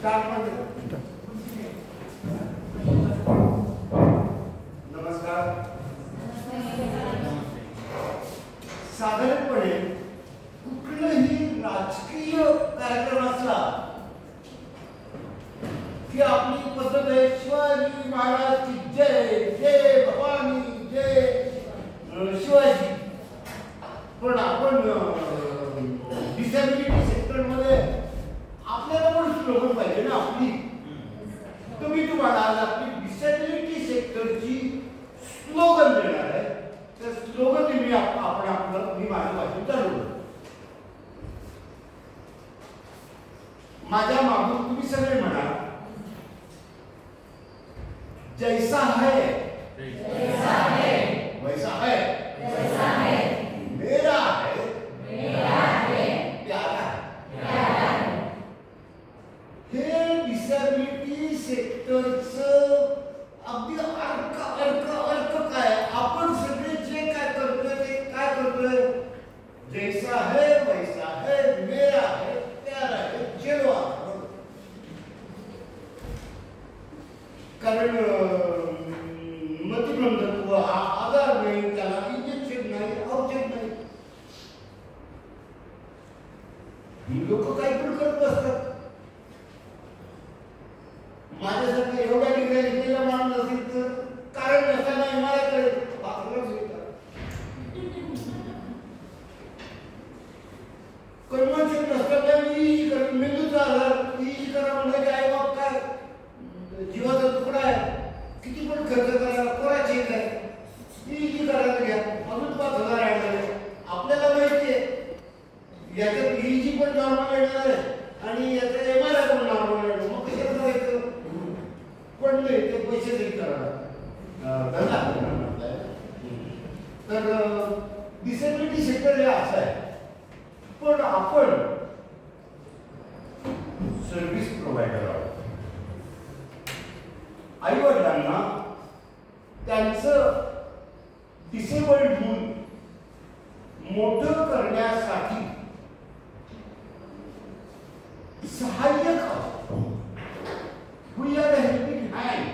नमस्कार. साधारणपणे कुठलाही राजकीय कार्यक्रम असला की आपली पद्धत आहे शिवाजी महाराज की जय, जय भवानी, जय शिवाजी. पण आपण डिसेबिलिटी सेक्टरमध्ये आपल्याला पण स्लोगन पाहिजे ना आपली. तुम्ही तुम्हाला आज आपली डिसेबिलिटी सेक्टरची स्लोगन देणार आहे. तर स्लोगन मी माझ्या भाषेत चालवलं. माझ्या मागून तुम्ही सगळे म्हणा, जैसा है वैसा है, मेरा है प्यारा है. हे डिसेबिलिटी सेक्टरचं अगदी अर्क काय. आपण सगळे जे काय करतोय ते काय करतोय, जैसा है वैसा है, मेरा है प्यारा है, जेवा. कारण मतिमंदत्व हा आजार नाही, त्याला इंजेक्शन नाही, औषध नाही. लोक काही पण करत बसतात. माझ्यासारखा एवढा डिग्री घेतलेला माणूस असेल तर कारण नसताना मला कळेल कन्व्हेन्शन नसताना मी मेंदूचा आधार करा म्हणजे आई बाप काय जीवाचा तुकडा आहे, किती पण खर्च करा, कोरा चेक आहे, ईजी करायला घ्या, अजून 5,000 ऍड झाले. आपल्याला माहिती आहे याच्यात ईजी पण नॉर्मल येणार आहे आणि याचा एमआरआय पण नॉर्मल येणार. मग कशाला करायचं. पण नाही ते पैसे देत करा धंदा म्हणताय. तर डिसेबिलिटी सेक्टर हे असं आहे. पण आपण सर्व्हिस प्रोव्हायडर आहोत. आई वडिलांना त्यांचं डिसेबल्ड मूल मोठं करण्यासाठी सहाय्यक आहोत. We are a helping hand.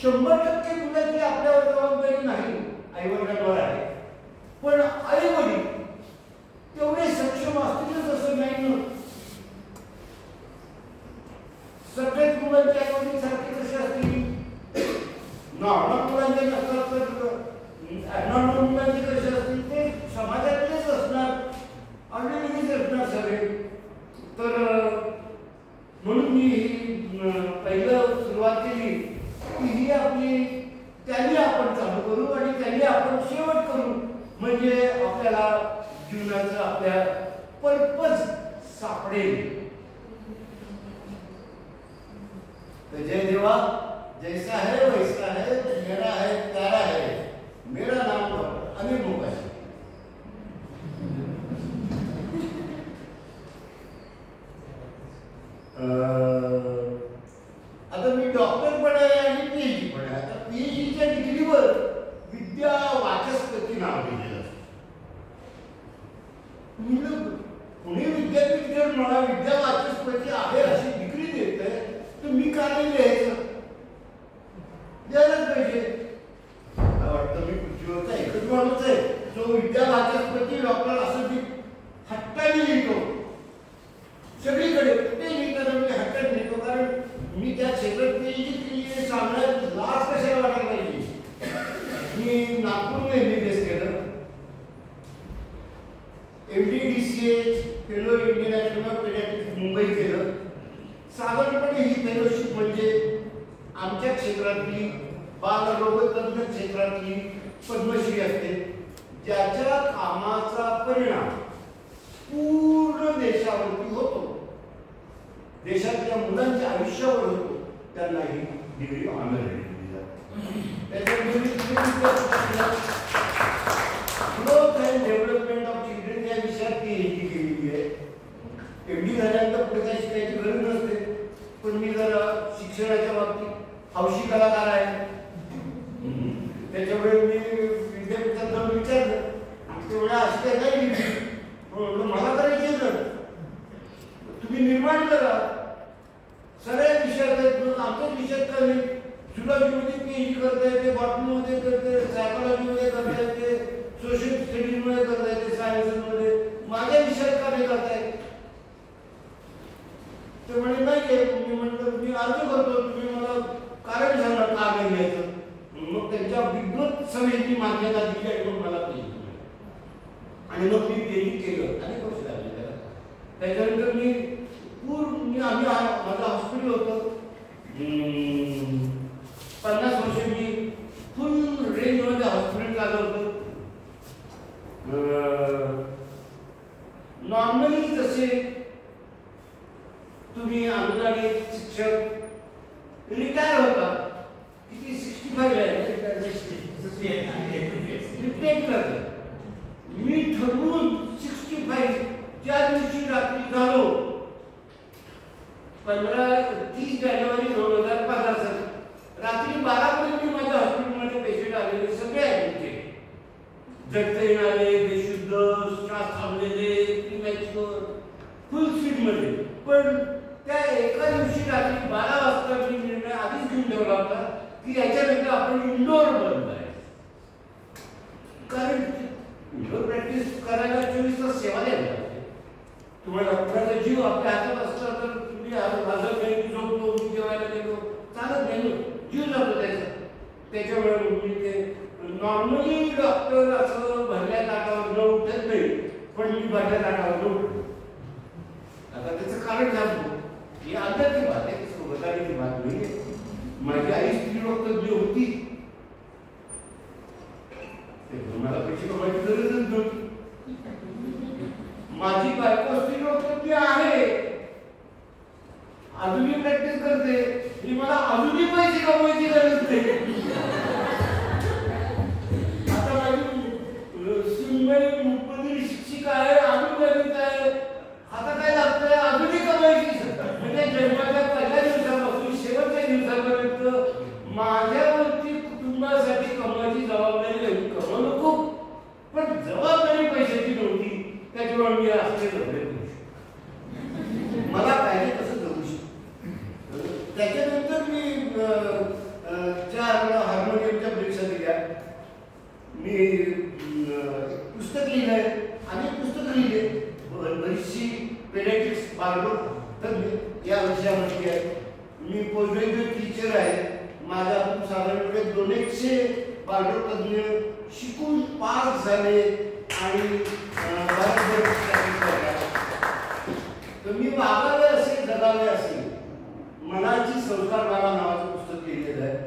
100% मुलाची आपल्यावर जबाबदारी नाही, आई वडिलांवर आहे. पण आई वडील तेवढे सक्षम असतीलच असं नाही ना. सगळ्याच मुलांचे आई वडील सारखे कसे असतील, नॉर्मल मुलांचे नसतात तर ॲबनॉर्मल मुलांचे कसे असतील ते समाजातलेच असणार, ऑर्डिनरीच असणार सगळे. तर म्हणून मी पहिलं सुरुवात केली की ही आपली त्यांनी आपण चालू करू आणि त्यांनी आपण शेवट करू, म्हणजे आपल्याला जीवनाचा आपल्या पर्पज सापडेल. तो जय देवा, जैसा है वैसा है, मेरा है प्यारा है, मेरा नाम अनिल मोकाशी. आता मी डॉक्टर पण आहे आणि पीएचडी पण आहे. आता पीएचडीच्या डिग्रीवर विद्या वाचस्पती नाव दिलेलं असतं. पुणे विद्यापीठ जर मला विद्या वाचस्पती आहे अशी डिग्री देत आहे तर मी का नाही लिहायचं. द्यायलाच पाहिजे. मला वाटतं मी पृथ्वीवरचा एकच माणूस आहे जो विद्या वाचस्पती डॉक्टर असं मी हट्टाने लिहितो. सगळीकडे कुठे लिहिताना मी हट्टाने लिहितो, कारण मी त्या क्षेत्रात पीएचडी केली सांगण्यात लाज कशाला वाटायला पाहिजे. मी नागपूरला एमबीबीएस केलं, MD-DCH fellow Indian academy of paediatrics Mumbai केलं. साधारणपणे ही फेलोशिप म्हणजे आमच्या क्षेत्रातली बालरोगतज्ञ क्षेत्रातली पद्मश्री असते, ज्याच्या कामाचा परिणाम पूर्ण देशावरती होतो, देशातल्या मुलांच्या आयुष्यावर होतो, त्यांना ही डिग्री ऑनर दिली जाते. Growth and development of children या विषयात पीएचडी केलेली आहे. एमडी झाल्यानंतर पुढे काही शिकायची गरज नसते. पण मी जर शिक्षणाच्या बाबतीत हौशी कलाकार आहे, त्याच्यामुळे मी विद्यापीठात जाऊन विचारलं तेवढ्या अशी काय नाही मला करायची तर मांडलं ना सगळ्या विषयात आहेत. मग आमच्याच विषयात का नाही? झुलॉजीमध्ये PhD करता येते, बॉटनीमध्ये करता येते, सायकॉलॉजीमध्ये करता येते, सोशल स्टडीजमध्ये करता येते, सायन्समध्ये. माझ्या विषयात का नाही करता येत? ते म्हणे नाही. मी म्हटलं मी अर्ज करतो, तुम्ही मला कारण सांगा का नाही घ्यायचं. मग त्यांच्या विद्वत सभेची मान्यता दिली आणि मग मला PhD आणि मग मी PhD केलं. अनेक वर्ष लागले त्याला. त्याच्यानंतर मी पूर्ण आम्ही माझं हॉस्पिटल होतं 50 वर्ष मी फुल रेंजमध्ये हॉस्पिटल चालवतो. नॉर्मली जसे तुम्ही अनुदानित शिक्षक रिटायर होता किती 65 आहे रिटायर करतात. मी ठरवून 65 ज्या दिवशी रात्री झालो 30 जानेवारी 2015 साली रात्री 12 पर्यंत माझ्या हॉस्पिटलमध्ये पेशंट आलेले सगळे ऍडमिट केले. जगता येणारे, बेशुद्ध, श्वास थांबलेले, प्रीमॅच्युअर, फुल स्पीडमध्ये. पण त्या एका दिवशी रात्री 12 वाजता मी निर्णय आधीच घेऊन ठेवला होता की याच्यानंतर आपण इंडोर बंद आहे. कारण इंडोर प्रॅक्टिस करायला 24 तास सेवा द्यायला लागते. तुम्हाला कुणाचा जीव आपल्या हातात असला तर तुम्ही माझं काही झोपतो, मी जेवायला गेलो चालत नाही, जीव जातो त्याचा. त्याच्यामुळे मी ते नॉर्मली डॉक्टर असं भरल्या ताटावर न उठत नाही, पण मी भरल्या ताटावर न उठतो. आता त्याचं कारण सांगतो. ही अंतरची बात आहे, सोबताची बात नाही. माझी आई स्त्रीरोग तज्ञ होती. मला पैसे कमायची गरजच नव्हती. माझी बायको स्त्रीरोग तज्ञ आहे, अजूनही प्रॅक्टिस करते. ही मला अजूनही पैसे कमवायची गरज नाही. आता माझी सुनबाई मुंबईतील शिक्षिका आहे, अजून गणित आहे. आता काय लागतंय? अजूनही कमायची. म्हणजे जन्माच्या पहिल्या दिवसापासून शेवटच्या दिवसापर्यंत माझ्यावरती कुटुंबासाठी कमवायची जबाबदारी आहे. कमवलं खूप, पण जबाबदारी पैशाची नव्हती. त्याच्यामुळे मी असले जगले मला पाहिजे तसं जगू शकतो. त्याच्यानंतर मी 4 हार्मोनियमच्या परीक्षा दिल्या. मी पुस्तक लिहिलंय, अनेक पुस्तकं लिहिले, बरीचशी पेडियाट्रिक्स बालरोग तज्ञ या विषयामध्ये आहे. मी पोस्ट ग्रॅज्युएट टीचर आहे. माझ्यातून साधारणपणे 200 बालरोग तज्ञ शिकून पास झाले आणि तर मी वागावे असे जगावे असे मनाची संस्कार मला नावाचं पुस्तक लिहिलेलं आहे.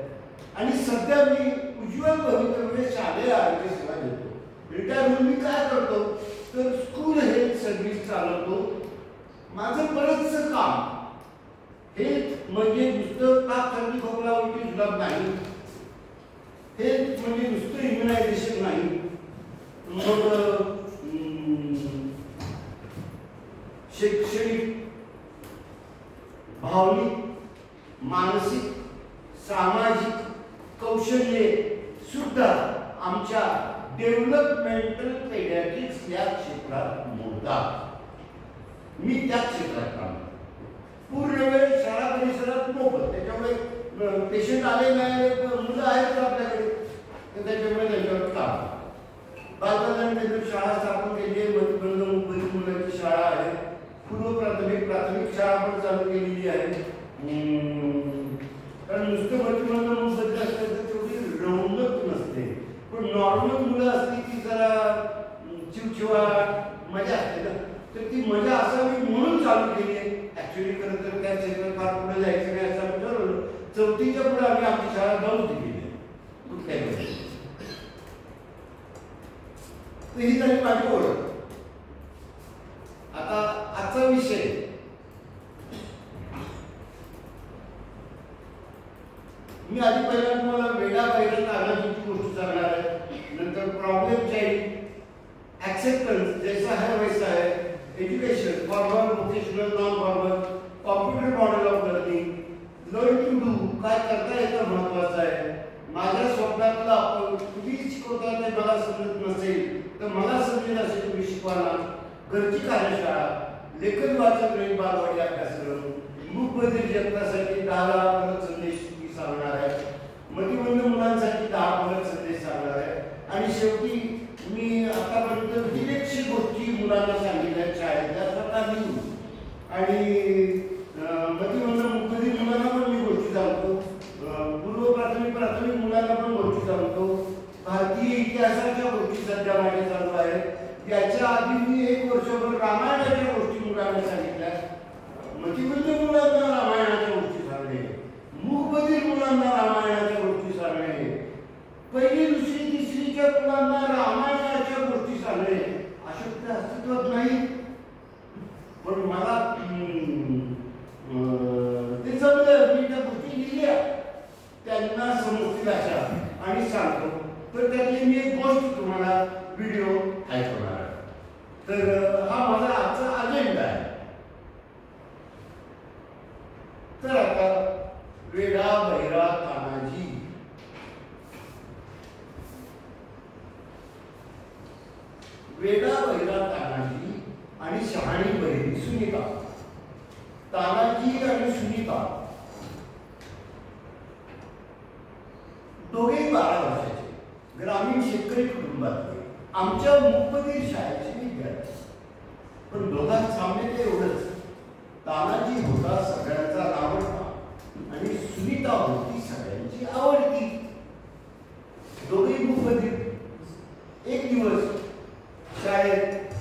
आणि सध्या मी उज्ज्वल भवितव्य शालेय आरोग्य सेवा देतो. रिटायर होऊन मी काय करतो तर स्कूल हेल्थ सर्व्हिस चालवतो. माझं बरंचसं काम हेल्थ म्हणजे नुसतं ताप, सर्दी, खोकला, उलटी जुलाब नाही. हेल्थ म्हणजे नुसतं इम्युनायझेशन नाही. मग शैक्षणिक, भावनिक, मानसिक, सामाजिक कौशल्ये सुद्धा आमच्या डेव्हलपमेंटल पेडियाट्रिक्स या क्षेत्रात मोडतात. मी त्या क्षेत्रात काम करतो. पूर्ण वेळ शाळा परिसरात मोफत. त्याच्यामुळे पेशंट आले नाही, मुलं आहेत आपल्याकडे, तर त्याच्यामुळे त्यांच्यावर काम. बालकांनी त्यांची शाळा स्थापन केली आहे. मध्यबंद मुंबईत मुलांची शाळा आहे. पूर्व प्राथमिक शाळा पण चालू केलेली आहे. कारण नुसतं मध्यबंद मुंबईत असलं तर तेवढी रौनक नसते. पण नॉर्मल मुलं असली की जरा चिवचिवा मजा असते ना, तर ती मजा असावी म्हणून चालू केली आहे. ऍक्च्युली खरं तर त्या क्षेत्रात फार पुढे जायचं नाही असं आम्ही ठरवलं. 4थीच्या पुढे आम्ही आमची शाळा जाऊन दिली आहे. कुठल्या ही झाली माझी ओळख. आता आजचा विषय मी आधी पहिला तुम्हाला वेडा बैरा तानाजीची गोष्ट सांगणार आहे. नंतर प्रॉब्लेम चाइल्ड, ऍक्सेप्टन्स जैसा है वैसा है, education formal, vocational, non formal, computer model of learning, learn to do काय करता येतं महत्वाचं आहे. माझ्या स्वप्नातला तुम्ही शिकवता ते मला समजत नसेल तर मला समजेल असे तुम्ही शिकवा. घरची कार्यशाळा, लेखन वाचन रहित बालवाडी अभ्यासक्रम, मूकबधिर जनतासाठी 10 फलक संदेश मी सांगणार आहे, मतिमंद मुलांसाठी 10 फलक संदेश सांगणार आहे आणि शेवटी मी आतापर्यंत 150 गोष्टी मुलांना सांगितल्या शाळेतल्या स्वतः लिहून आणि मतिमंद मूकबधिर मुलांना पण मी गोष्टी सांगतो, पूर्व प्राथमिक प्राथमिक मुलांना पण गोष्टी सांगतो, भारतीय इतिहासाच्या गोष्टी सध्या माझ्या चालू आहेत. याच्या आधी मी 1 वर्षभर रामायणाच्या गोष्टी मुलांना सांगितल्या. मतिमंद मुलांना रामायणाच्या गोष्टी सांगणे, मूकबधिर मुलांना रामायणाच्या गोष्टी सांगणे, 1ली 2री 3रीच्या मुलांना रामायणाच्या गोष्टी सांगणे अशक्य अस्तित्वात नाही. पण मला ते जमलं, मी त्या गोष्टी लिहिल्या, त्यांना समजतील अशा आणि सांगतो. तर त्यातली मी एक गोष्ट तुम्हाला व्हिडिओ ऐकवणार आहे. तर हा माझा आजचा अजेंडा आहे. तर आता वेडा बहिरा तानाजी, वेडा बहिरा तानाजी आणि शहाणी बहिरी सुनीता. तानाजी आणि सुनीता दोघेही 12 वर्षाचे ग्रामीण शेतकरी कुटुंबातले आमच्या मूकबधिर शाळेचे विद्यार्थी. पण दोघांत साम्य ते एवढंच, तानाजी होता सगळ्यांचा आवडता आणि सुनीता होती सगळ्यांची आवडती. दोघेही मूकबधिर. एक दिवस शाळेत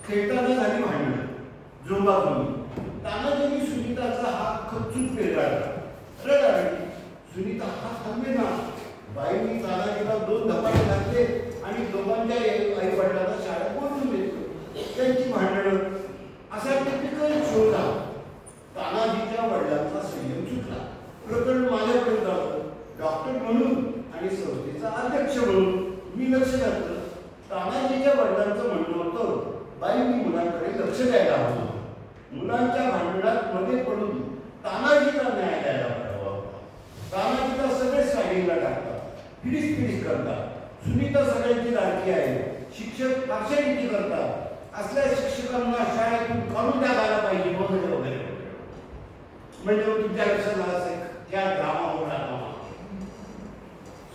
खेळताना झाली भांडणं, जोंबाजोंबी. तानाजीने सुनीताचा हात खचून पेटाळला, रडारडी. सुनीता हात थांबे ना. बाईंनी तानाजीला 2 धपाटे घातले आणि दोघांच्या आई वडिलांना शाळेत बोलवून घेतलं. त्यांची भांडणं. असा टिपिकल शो झाला. तानाजीच्या वडिलांचा संयम सुटला. प्रकरण माझ्यापर्यंत आलं. डॉक्टर म्हणून आणि संस्थेचा अध्यक्ष म्हणून मी लक्ष घातलं. तानाजीच्या वडिलांचं म्हणणं होतं, बाईंनी मुलांकडे लक्ष द्यायला हवं. मुलांच्या भांडणात मध्ये पडून तानाजीला न्याय द्यायला पाहिजे. तानाजीला सगळे साडीला टाकतात, पिडीस करतात. सुनीता सगळ्यांची लाडकी आहे. शिक्षक पार्शालिटी करतात. असल्या शिक्षकांना शाळेतून काढून टाकायला पाहिजे वगैरे वगैरे वगैरे. म्हणजे तुमच्या लक्षात असेल त्या ड्रामावर आला.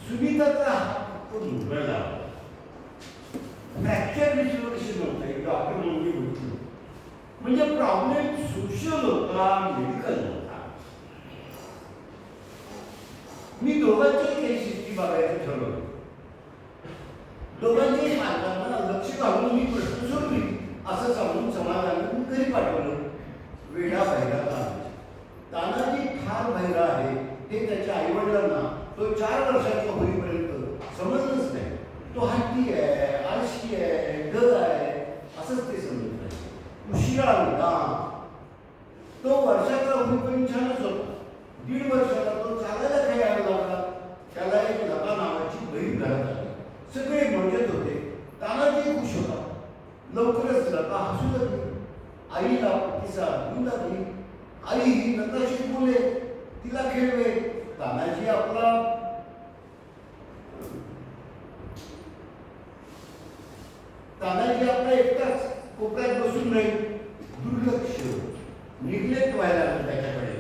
सुनीताचा हात मुरगळला. फ्रॅक्चर डिस्लोकेशन होतं, एक डॉक्टर म्हणून होती. म्हणजे प्रॉब्लेम सोशल होता, मेडिकल होता. मी दोघांच्याही केस हिस्ट्री बघायचं ठरवलं. दोघांच्याही पालकांना लक्ष घालून मी प्रश्न सोडली असं सांगून समाजाने मी घरी पाठवलं. वेडा बहिरा तानाजी. तानाजी फार बहिरा आहे हे त्याच्या आईवडिलांना तो 4 वर्षाचा होईपर्यंत समजलंच नाही. तो हट्टी आहे, आळशी आहे, ग आहे असंच ते समजत नाही. उशिरा निदान. तो वर्षाचा होईपर्यंत छानच होता. 1.5 वर्षाला तो चालायला खेळायला लागला. त्याला एक लता नावाची बहीण घरात आली. सगळे मजेत होते. तानाजी खुश होता. लवकरच लता हसू लागली. आईला प्रतिसाद देऊ लागली. आई ही लताशी बोले, तिला खेळवे. तानाजी आपला एकटाच कोपऱ्यात बसून राहील. दुर्लक्ष, निग्लेक्ट व्हायला लागलं त्याच्याकडे.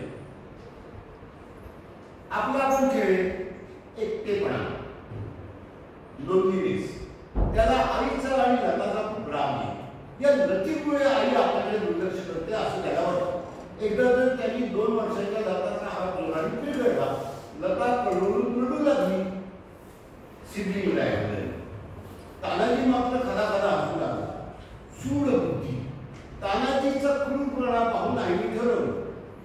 आपला आपण खेळ, एकटेपणा, लोनलीनेस. त्याला आईचा आणि लताचा खूप राग आहे. या लतीमुळे आई आपल्याकडे दुर्लक्ष करते असं त्याला वाटतं. एकदा तर त्यांनी 2 वर्षाच्या लताचा हात जोराने पिळगळला. लता कळवळून रडू लागली. सिबलिंग आहे. तानाजी मात्र खरा हसू लागला. सूड बुद्धी. तानाजीचा क्रूरपणा पाहून आईने ठरवलं,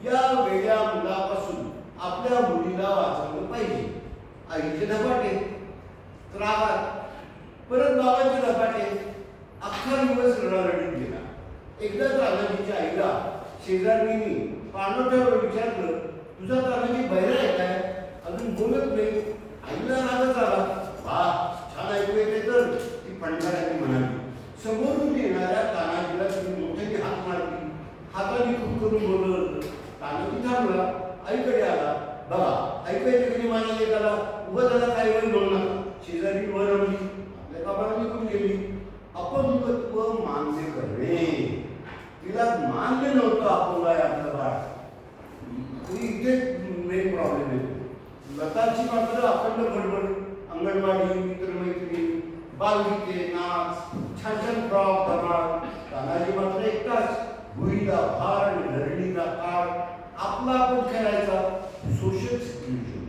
या वेड्या मुलापासून आपल्या मुलीला वाचवलं पाहिजे. आईचे धपाटे, त्रागात, परत बाबांचे धपाटे. अख्खा दिवस रडारडीत गेला. एकदा तानाजीच्या आईला शेजारणींनी पाणवठ्यावर विचारलं, तुझा तानाजी बहिरा आहे काय? अजून बोलत नाही. आईला रागच आला. वाह, छान ऐकू येते तर, ती पणकारांनी म्हणाली. समोरून येणाऱ्या तानाजीला तिने मोठ्याने हात मारली. हाताने खूप करून बोलवलं. तानाजी थांबला. आईकडे आला. बघा, ऐकायचं कधी माझ्या लेकाला, उभं त्याला काही वेळ बोलू नका. शेजारी वर रमली. आपल्या बाबांना निघून गेली. अपंगत्व मान्य करणे. आईला मान्य नव्हतं अपंग आहे आपलं बाळ. इथे मेन प्रॉब्लेम येतो. लताची मात्र अखंड बडबड, अंगणवाडी, मित्रमैत्रिणी, बालगीते, नाच, छान छान फ्रॉक, धमाल. तानाजी मात्र एकटाच भुईला भार आणि धरणीला काळ. आपला आपण खेळायचा सोशल सिच्युएशन,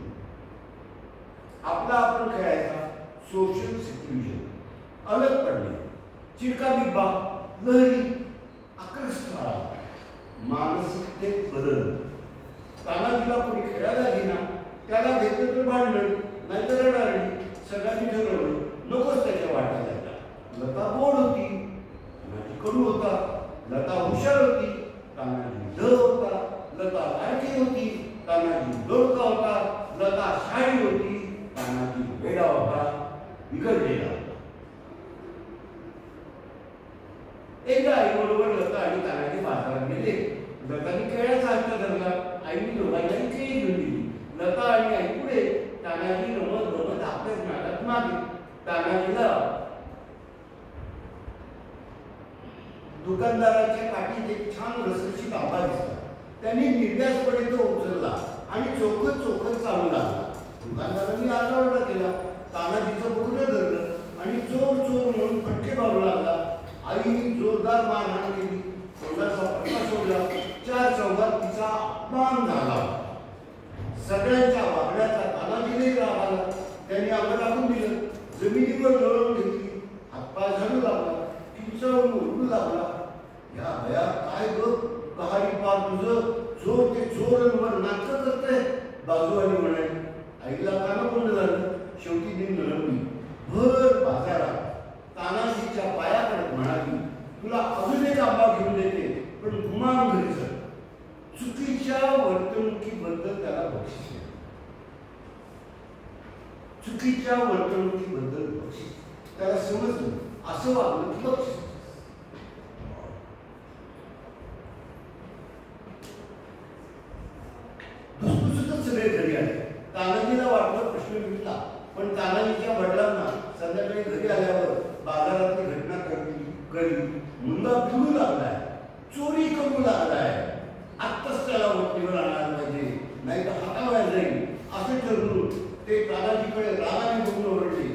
आपला आपण खेळायचा सोशल सिच्युएशन. अलग पडणे, चिरका बिब्बा, लहरी, आकर्षणा, मानसिकतेत बदल. तानाजीला कोणी खेळायला घेना, त्याला घेतलं तर भांडण, नाहीतर रडारडी. सगळ्यांनी ठरवलं नकोच त्याच्या वाटा जायला. लता गोड होती, तानाजी कडू होता. लता हुशार होती, तानाजी ढ होता. लता लाडकी होती, तानाजी दोडका होता. लता शाळी होती, तानाजी वेडा होता, बिघडलेला होता. एकदा आई बरोबर लता आणि तानाजी बाजारात गेले. लताने खेळाचा हट्ट धरला. आईने दोघांनाही खेळी घेऊन दिली. लता आणि आई पुढे, तानाजी रमत रमत आपल्याच नादात मागे. तानाजीला दुकानदाराच्या पाठीत एक छान रसरशीत आंबा दिसला. त्यांनी निर्व्यासपणे तो उचलला आणि चोखत चोखत चालू लागला. दुकानदारांनी आरडाओरडा केला. तानाजीचं बोकडं धरलं आणि चोर चोर म्हणून फटके मारू लागला. आईने जोरदार मारहाण केली. तोंडाचा फटका सोडला. 4 चौघात तिचा अपमान झाला. सगळ्यांच्या वागण्याचा तानाजीने राग आला. त्यांनी अंग टाकून दिलं. जमिनीवर लोळवून घेतली. हातपाय झाडू लागला. किंचाळून ओरडू लागला. या भया काय ग कहाणी पार तुझं चोर ते चोरांवर नाटक करतंय. बाजूवाली म्हणाली. आईला कानाकोंड झालं. शेवटी दिन नरमली. भर बाजारात तानाजीच्या पायाकडे म्हणाली, तुला अजून एक आंबा घेऊन देते, पण गुमान घरी चल. चुकीच्या वर्तणुकीबद्दल त्याला बक्षीस मिळालं. चुकीच्या वर्तणुकीबद्दल बक्षीस. त्याला समजलं असं वागलं की बक्षीस. धुसफुसतच सगळे घरी आले. तानाजीला वाटलं प्रश्न मिटला. पण तानाजीच्या वडिलांना संध्याकाळी घरी आल्यावर बाजारातली घटना कळली. मुलगा पिळू लागलाय, चोरी करू लागलाय. आत्ताच त्याला वट्टीवर आणायला पाहिजे, नाही तर हातावायला जाईल. असे ठरवून ते तानाजीकडे रागाने बघून ओरडले,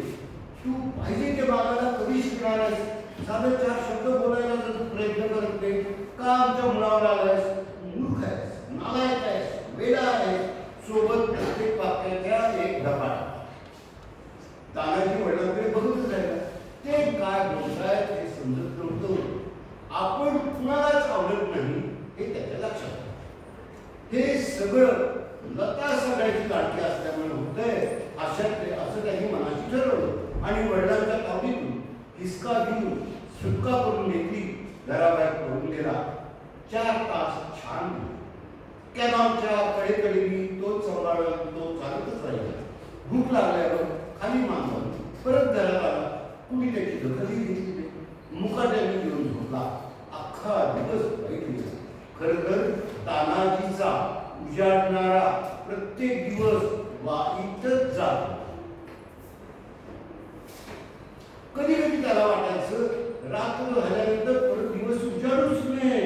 तू पाहिजे ते बागाला कधी शिकणार आहेस? साधे 4 शब्द बोलायला जर प्रयत्न करत नाही का आमच्या मुलावर आलायस? मूर्ख आहेस, नालायक आहेस, वेडा आहेस. सोबत प्रत्येक वाक्याच्या एक धपाट. तानाजी वडिलांकडे बघतच राहिला. ते काय बोलतायत हे समजत नव्हतं. आपण कुणालाच आवडत नाही हे त्याच्या लक्षात. हे सगळं लता सगळ्याची लाटकी असल्यामुळे होतंय असं त्यांनी मनाशी ठरवलं आणि वडिलांच्या तावडीतून हिसका घेऊन सुटका करून घेतली. घराबाहेर पडून गेला. 4 तास छान कॅनॉलच्या कडेकडेनी तो सांभाळत तो चालतच राहिला. भूक लागल्यावर खाली मान घालून परत घरात आला. कुणी त्याची दखलही घेतली नाही. मुकाट्याने घेऊन झोपला. अख्खा दिवस वाईट गेला. खरं तर तानाजीचा उजाडणारा प्रत्येक दिवस वाईटच जातो. कधी कधी त्याला वाटायचं रात्र झाल्यानंतर परत दिवस उजाडूच नये.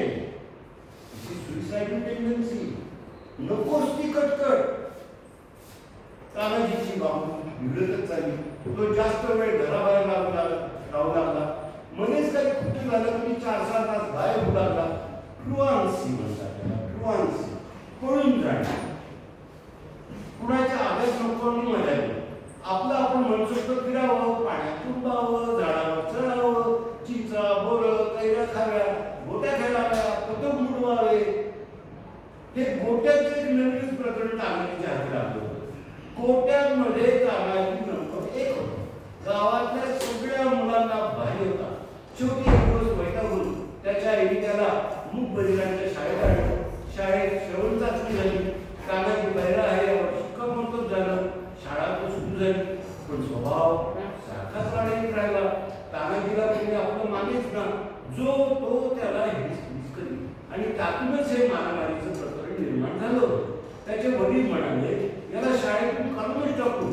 सुसाइडल टेंडन्सी, नकोच ती कटकट. तानाजीची बाबू बिघडतच चालली. तो जास्त वेळ घराबाहेर राहू लागला. मध्येच काही कुठे झालं तरी 4-6 तास बाहेर होऊ लागला. ट्रुआन्सी म्हणतात त्याला, ट्रुआन्सी, पळून जाणे. कुणाच्या आदेश नको मजा येईल. आपलं आपण मनसोक्त फिरावं, पाण्यात तुंबावं, झाडावर चढावं, चिंचा, बोरं, कैऱ्या खाव्या, गोट्या खेळाव्या, पतंग उडवावे. हे गोट्याचं एक नवीन प्रकरण तानाजीच्या हाती लागलं. गोट्यांमध्ये तानाजी नंबर 1 होता. गावातल्या सगळ्या मुलांना भारी होता. शेवटी एक दिवस वैतागून त्याच्या आईने त्याला मूक बधिरांच्या शाळेत आणलं. शाळेत श्रवण चाचणी झाली. तानाजी बहिरा आहे यावर शिक्कामोर्तब झालं. शाळा तो सुरू झाली. पण स्वभाव सारखाच राहण्यात राहिला. तानाजीला त्यांनी आपलं मानेच ना, जो तो त्याला हिच करी आणि त्यातूनच हे मारामारीचं प्रकरण निर्माण झालं. त्याचे वडील म्हणाले, याला शाळेतून काढूनच टाकू,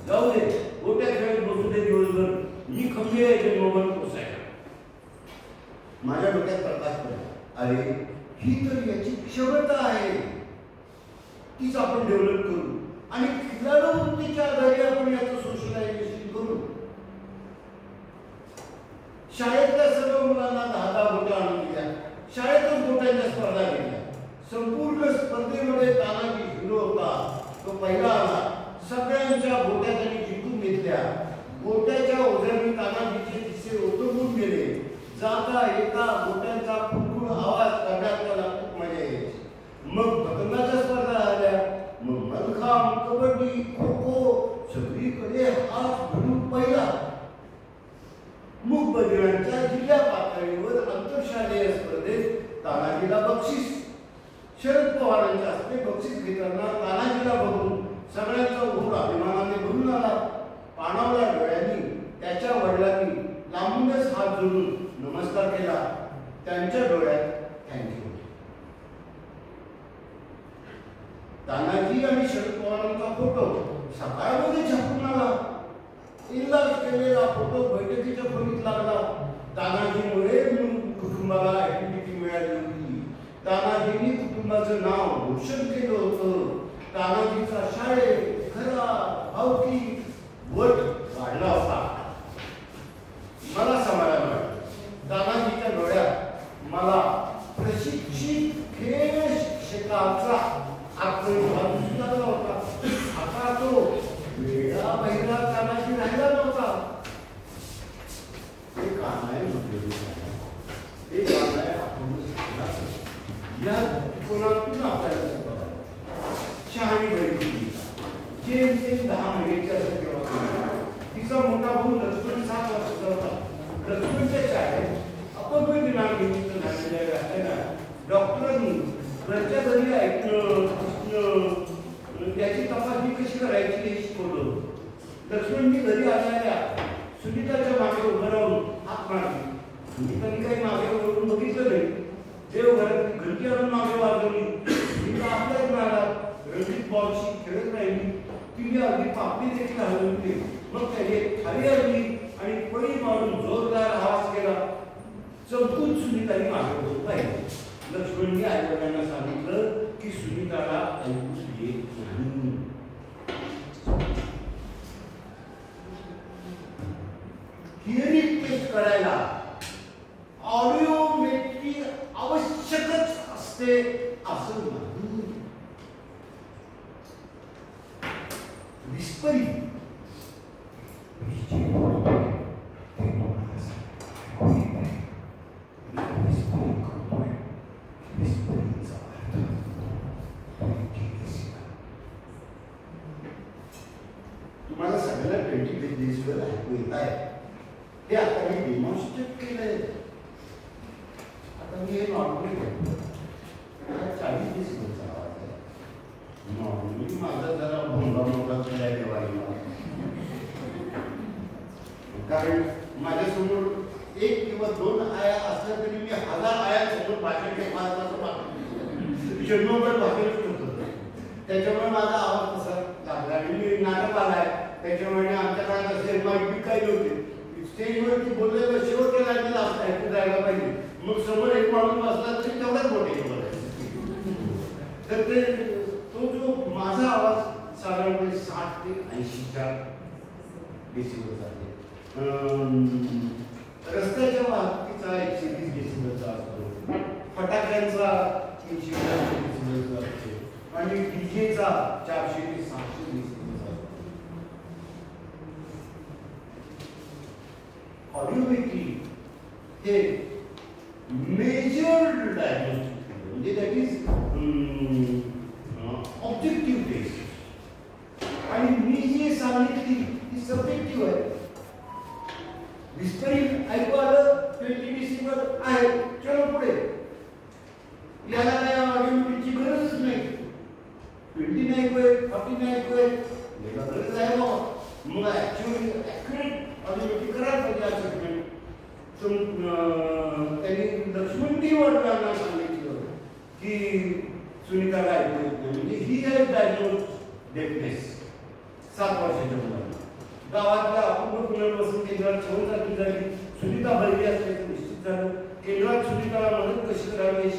जाऊ दे, गोट्या खेळत बसू दे दिवसभर, मी खंबीर आहे जन्मभर पोसायला. माझ्या डोक्यात प्रकाश पडला. अरे ही तर याची क्षमता आहे, तीच आपण डेव्हलप करू आणि खिलाडू वृत्तीच्या आधारे आपण याचं सोशलायझेशन करू. शाळेतल्या सर्व मुलांना 10-10 गोट्या आणून दिल्या, शाळेतच गोट्यांच्या स्पर्धा घेतल्या. संपूर्ण स्पर्धेमध्ये तानाजी हिरो होता, तो पहिला आला. सगळ्यांच्या गोट्या त्यांनी जिंकून घेतल्या. गोट्याच्या ओझ्याने तानाजीचे खिसे ओतून गेले. जाता येता गोट्यांचा फुटफुट आवाज करण्यात त्याला खूप मजा यायची. मग पतंगाच्या स्पर्धा आल्या, मग मलखांब, कबड्डी, खो खो, सगळीकडे हात धरून पहिला. मूक बधिरांच्या जिल्हा पातळीवर आंतरशालेय स्पर्धेत तानाजीला बक्षीस. शरद पवारांच्या हस्ते बक्षीस घेताना तानाजीला बघून सगळ्यांचा ओढ अभिमानाने भरून आला. पाणावल्या डोळ्यांनी त्याच्या वडिलांनी लांबूनच हात जोडून नमस्कार केला. त्यांच्या डोळ्यात थँक्यू. तानाजी आणि शरद पवारांचा फोटो सकाळमध्ये छापून आला. इल्लाज केलेला फोटो बैठकीच्या खोलीत लागला. तानाजीमुळे कुटुंबाला ऍक्टिव्हिटी मिळाली होती. तानाजींनी कुटुंबाचं नाव रोशन केलं होतं. तानाजीचा शाळेत खरा भावकी वट वाढला होता. मला समाधान वाटलं. तानाजीच्या डोळ्यात मला प्रशिक्षित खेळ शिक्षकाचा आत्मविश्वास दिसून आला होता. आता तो वेळा पहिला तानाजी राहिला नव्हता. ते काम आहे ते काम आहे आपण या कोणातून आपल्याला शहाणी बैठकी जेमतेम 10 महिन्याची असं तेव्हा. तिचा मोठा भाऊ लक्ष्मण 7 वर्षाचा होता. लक्ष्मणच्या शाळेत अपंग दिनानिमित्त झालेल्या असताना डॉक्टरांनी घरच्या घरी ऐकणं त्याची तपासणी कशी करायची हे शिकवलं. लक्ष्मणनी घरी आलेल्या सुनीताच्या मागे उभं राहून हात मारली. सुनीताने काही मागे वळून बघितलं नाही. देवघरात घंटी आणून मागे वाजवली. तिला आपल्याच नादात रणजित बॉलशी खेळत राहिली. तिने अगदी पापडी देखील हलवली. मग त्याने खाली आली आणि पळी मारून जोरदार आवाज केला. चमकून सुनीताने मागे वळून पाहिजे. लक्ष्मणनी आईवडिलांना सांगितलं की सुनीताला ऐकूच येत नाही. हिअरिंग टेस्ट करायला ऑडिओमेट्री आवश्यकच असते असं नाही. विस्परी तुम्हाला सगळ्यांना 20 डेजवर ऐकू येत आहे. हे आता मी डेमॉन्स्ट्रेट केलंय. आता मी हे नॉर्मली करतो. 40 डेसिबलचा आवाज आहे. नॉर्मली माझा जरा भोंगा मोठा केलाय देवाला. कारण माझ्यासमोर 1 किंवा 2 आया असल्या तरी मी 1000 आयांसमोर भाषण जन्मभर भाषणच करतो. त्याच्यामुळे माझा आवाज तसा लागला. आणि मी नाटक आलाय त्याच्यामुळे आमच्या काळात असे माईक काही नव्हते. स्टेजवरती बोललेलं शेवटच्या लाईनला ऐकू जायला पाहिजे. मग समोर एक माणूस बसला तरी तेवढाच मोठे बोलायचं. तर ते तो जो माझा आवाज साधारणपणे 60 ते 80च्या डेसिबलचा आहे. रस्त्याच्या वाहतुकीचा 120 डेसिबलचा असतो. फटाक्यांचा 300 डेसिबलचा असतो. आणि डीजेचा 400 ते 700 डेसिबलचा असतो. ऑडिओमेट्री हे मेजर डायग्नोस्टिक म्हणजे दॅट इज ऑब्जेक्टिव्ह टेस्ट. आणि मी जे सांगितली ती सब्जेक्टिव्ह आहे. विस्परिंग ऐकू आलं 20 डेसिबल आहे, चलो पुढे. याला काय ऑडिओमेट्रीची गरजच नाही. 20 नाही ऐकूय, 40 नाही ऐकूय, याला गरज आहे बाबा. मग ऍक्च्युअली ॲक्युरेट ऑडिओमेट्री करायला पाहिजे. असेसमेंट त्यांनी लक्ष्मणजी वडिलांना सांगितलं की सुनीताला ऐकू येत नाही. म्हणजे ही आहे डायग्नोज डेफनेस 7 वर्षाच्या मुलांना. गावातल्या अपंग पुनर्वसन केंद्रात 6 तारखेला झाली. सुनीता बहिरी असल्याचं निश्चित झालं. केंद्रात सुनीताला मदत कशी करावी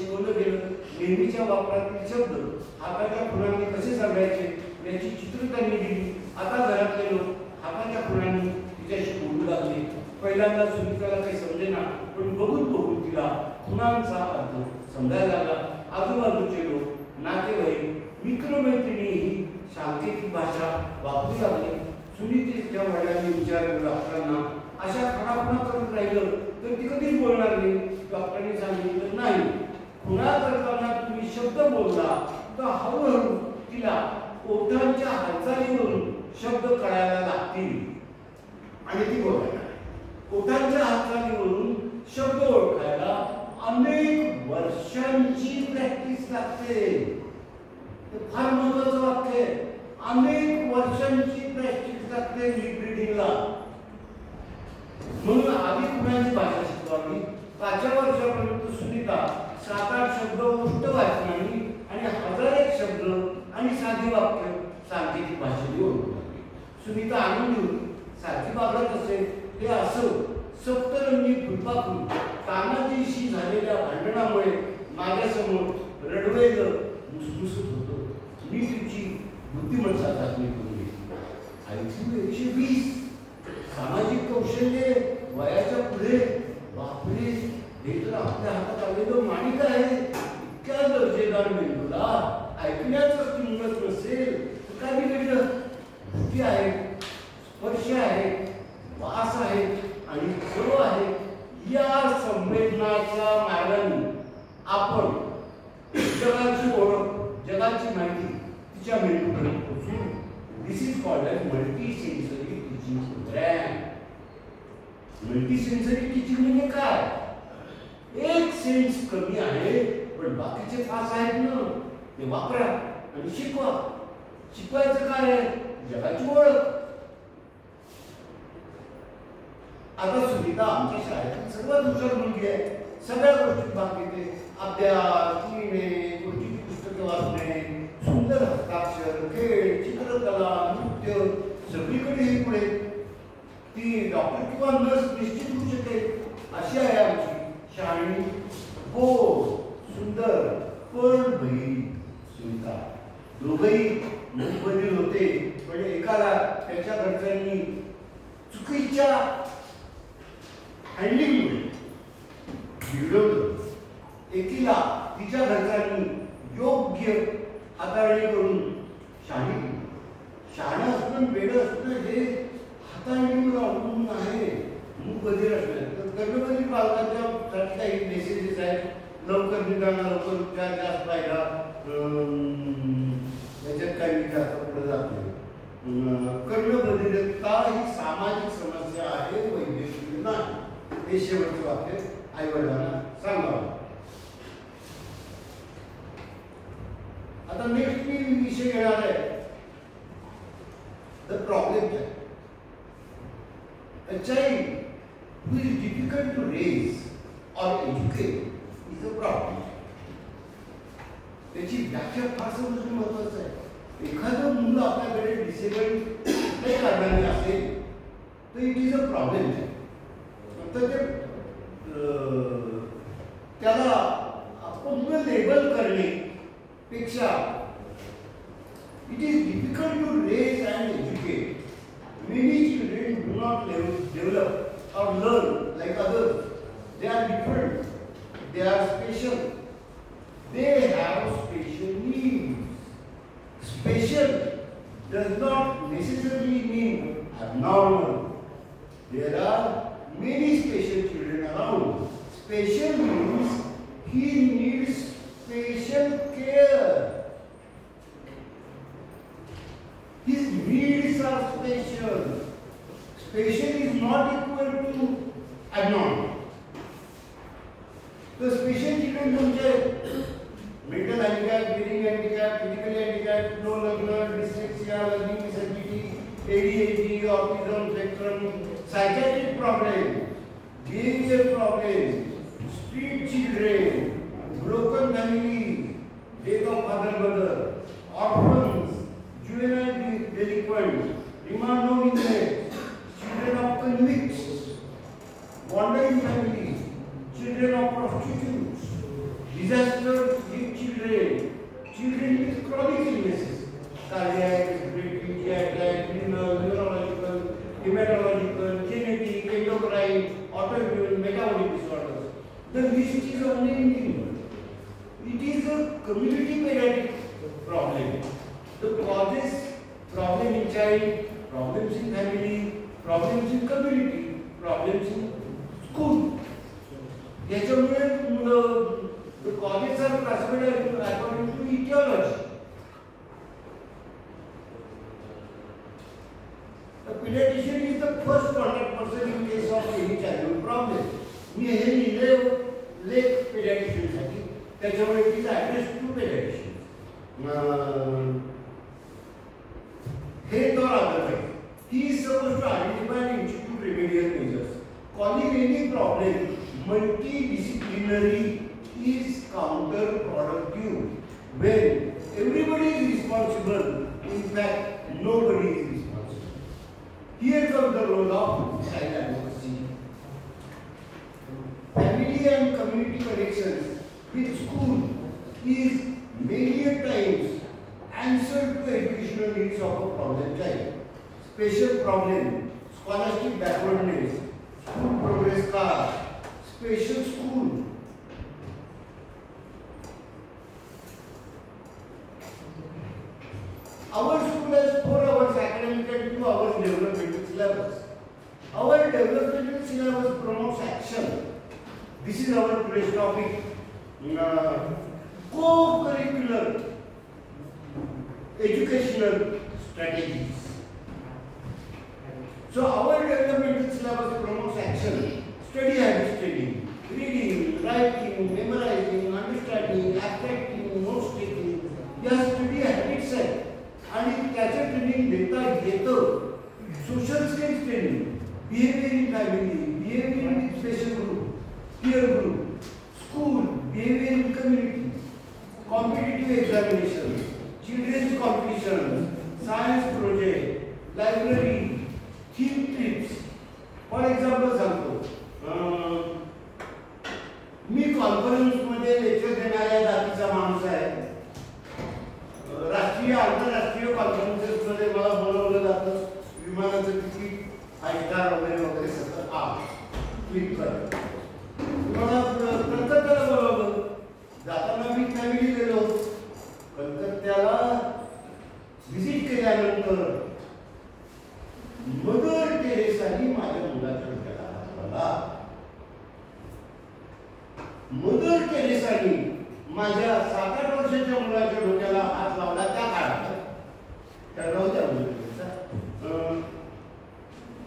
रोजच्या वापरातील शब्द हाताच्या फुलांनी कसे सांगायचे याची चित्र त्यांनी दिली. आता घरातले लोक हाताच्या फुलांनी तिच्याशी बोलू लागले. पहिल्यांदा सुनीताला काही समजेना, पण बघून तिला खुणांचा अर्थ समजायला लागला. आजूबाजूचे लोक, नातेवाईक, मित्रमैत्रिणी ही सांकेतिक भाषा वापरू लागले. सुनीतेच्या वडिलांनी विचारलं डॉक्टरांना, अशा खुणा करत राहिलं तर ती कधीच बोलणार नाही. डॉक्टरांनी सांगितलं नाही, खुणा करताना तुम्ही शब्द बोलला तर हळूहळू तिला ओठांच्या हालचालीवरून शब्द कळायला लागतील आणि ती बोलायला. ओठांच्या हालचालीवरून शब्द ओळखायला अनेक वर्षांची प्रॅक्टिस लागते. फार महत्वाचं वाक्य आहे. अनेक वर्षांची प्रॅक्टिस लागते लिप रिडिंगला. म्हणून आधी खुणांची भाषा शिकवावी. 5व्या वर्षापर्यंत सुनीता 7-8 शब्द उष्ट वाचनाने आणि 1000 शब्द आणि साधी वाक्य सांकेतिक भाषेने ओळखू लागली. सुनीता आनंदी होती. सारखी वागत असे ते असं सप्तरंगी फुलपाखरू तानाजीशी झालेल्या भांडणामुळे माझ्यासमोर रडवेलं मुसमुसत होतं. मी तिची बुद्धिमत्ता चाचणी करून घेतली. IQ 120. सामाजिक कौशल्य वयाच्या पुढे. बापरे, हे तर आपल्या हातात आलेलं माणिक आहे. इतक्या दर्जेदार मेंदूला ऐकण्याचं किंमत नसेल तर काय बिघडलं? गोष्टी आहेत, स्पर्श आहे, वास आहे आणि चव आहे. या संवेदनाच्या मार्गाने आपण जगाची ओळख, जगाची माहिती तिच्या मेंदूकडे पोहोचू. This is called as multi sensory teaching program. Multi sensory teaching म्हणजे काय? एक सेन्स कमी आहे पण बाकीचे 5 आहेत ना, ते वापरा आणि शिकवा. शिकवायचं काय आहे? जगाची ओळख. आता सुनीता आमच्या शाळेतील सर्वात हुशार मुलगी आहे. सगळ्या गोष्टीत भाग घेते. अभ्यास, लिहिणे, गोष्टीची पुस्तकं वाचणे, सुंदर हस्ताक्षर, खेळ, चित्रकला, नृत्य सगळीकडे ही पुढे. ती डॉक्टर किंवा नर्स निश्चित होऊ शकेल अशी आहे आमची शाळेची गोड, सुंदर, पण बहीण सुनीता. दोघंही मुखबधीर होते, पण एकाला त्याच्या घरच्यांनी चुकीच्या हँडलिंगमुळे बिघडवलं. एकीला तिच्या घरच्यांनी योग्य हाताळणी करून शहाणी केली. शहाणं असणं, वेडं असणं हे हाताळणीवर अवलंबून आहे. मुखबधीर असणं तर कर्मबधीर बालकांच्या साठी काही मेसेजेस आहेत. लवकर निदाना, लवकर उपचार, जास्त पाहिला, याच्यात काही विचार पुढे जात नाही. कर्मबधिरता ही सामाजिक समस्या आहे, वैद्यकीय नाही. हे शेवटचं वाक्य आईवडिलांना सांगावं. आता नेक्स्ट मी विषय घेणार आहे the problem. A child who is difficult to raise or educate is a problem. त्याची व्याख्या फार समजणं महत्वाचं आहे. एखादं मुलं आपल्याकडे डिसेबल्ड काही कारणाने असेल तर इट इज अ प्रॉब्लेम. तर ते त्याला आपण लेबल करणे पेक्षा it is difficult to raise and educate. Many children do not develop or learn like others. They are different. They are special. They have special needs. Special does not necessarily mean abnormal. There are many special children around. Special means he needs special care. His needs are special. Special is not equal to abnormal. So special children तुमचे mental handicap, hearing handicap, physical handicap, no learner, dyslexia, learning disability, ADHD, autism spectrum, psychiatric problem, behavior problem, street children, broken family, death of father mother, orphans, juvenile delinquents, remand home inmates, children of convicts, wandering families, children of prostitutes, disaster children, children with chronic illnesses, cardiac, respiratory, GI, renal, neurological, hematological, genetic, endocrine, autoimmune, metabolic disorders. The list is only in it is a community pediatric problem. The causes problem in child, problems in family, problems in community, problems in school. The causes are classified according to etiology. The pediatrician is the first contact person in case of any childhood problem. मी हे लेख pediatrician साठी त्याच्यामुळे it is addressed to pediatrician. हे तो otherwise. He is supposed to identify and institute remedial measures. Calling any problem multidisciplinary is counterproductive. When everybody is responsible, in fact, nobody is responsible. Here comes the role of child advocacy. Family and community connections with school is many times answer to educational needs of a problem child. Special problem, scholastic backwardness, school progress card, special school. Our school has 4 hours academic and 2 hours developmental syllabus. Our developmental syllabus promotes action. This is our today's topic. Co-curricular educational strategies. So our developmental syllabus promotes action, study habit study, reading, writing, memorizing, understanding, abstracting, notes taking. या study habits आहेत आणि त्याचे training देता येतं. Social skills training, behaviour in family, behaviour in special group, peer group, school, behavior in community, competitive examinations, children's competitions, science project, library, theme trips. For example, सांगतो, मी conference मध्ये lecture देणाऱ्या जातीचा माणूस आहे. राष्ट्रीय आंतरराष्ट्रीय कॉन्फरन्सेस मध्ये मला बोलवलं जातं. विमानाचं तिकीट 5 स्टार वगैरे वगैरे सगळं क्लिक कर. मला कलकत्त्याला बोलवलं. जाताना मी फॅमिली गेलो. कलकत्त्याला व्हिजिट केल्यानंतर मदर टेरेसांनी माझ्या मुलाच्या डोक्याला हात लावला. मदर टेरेसांनी माझ्या 7-8 वर्षाच्या मुलाच्या डोक्याला हात लावला त्या काळात. त्याला होत्या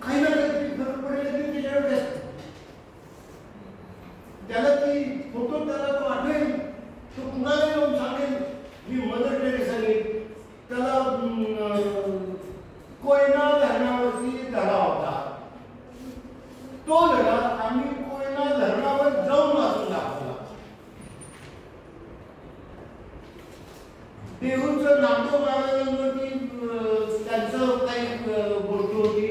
काही ना काहीतरी फरक पडला की त्याच्या डोक्यात. त्याला ती फोटो त्याला तो आठवेल. तो कुणाला येऊन सांगेल मी मदर टेरेसांनी त्याला कोयना धरणावरती धडा होता. तो धडा आम्ही कोयना धरणावर जाऊन वाचून दाखवला. देहूचं नामदेव महाराजांवरती त्यांचं काही गोष्ट होती.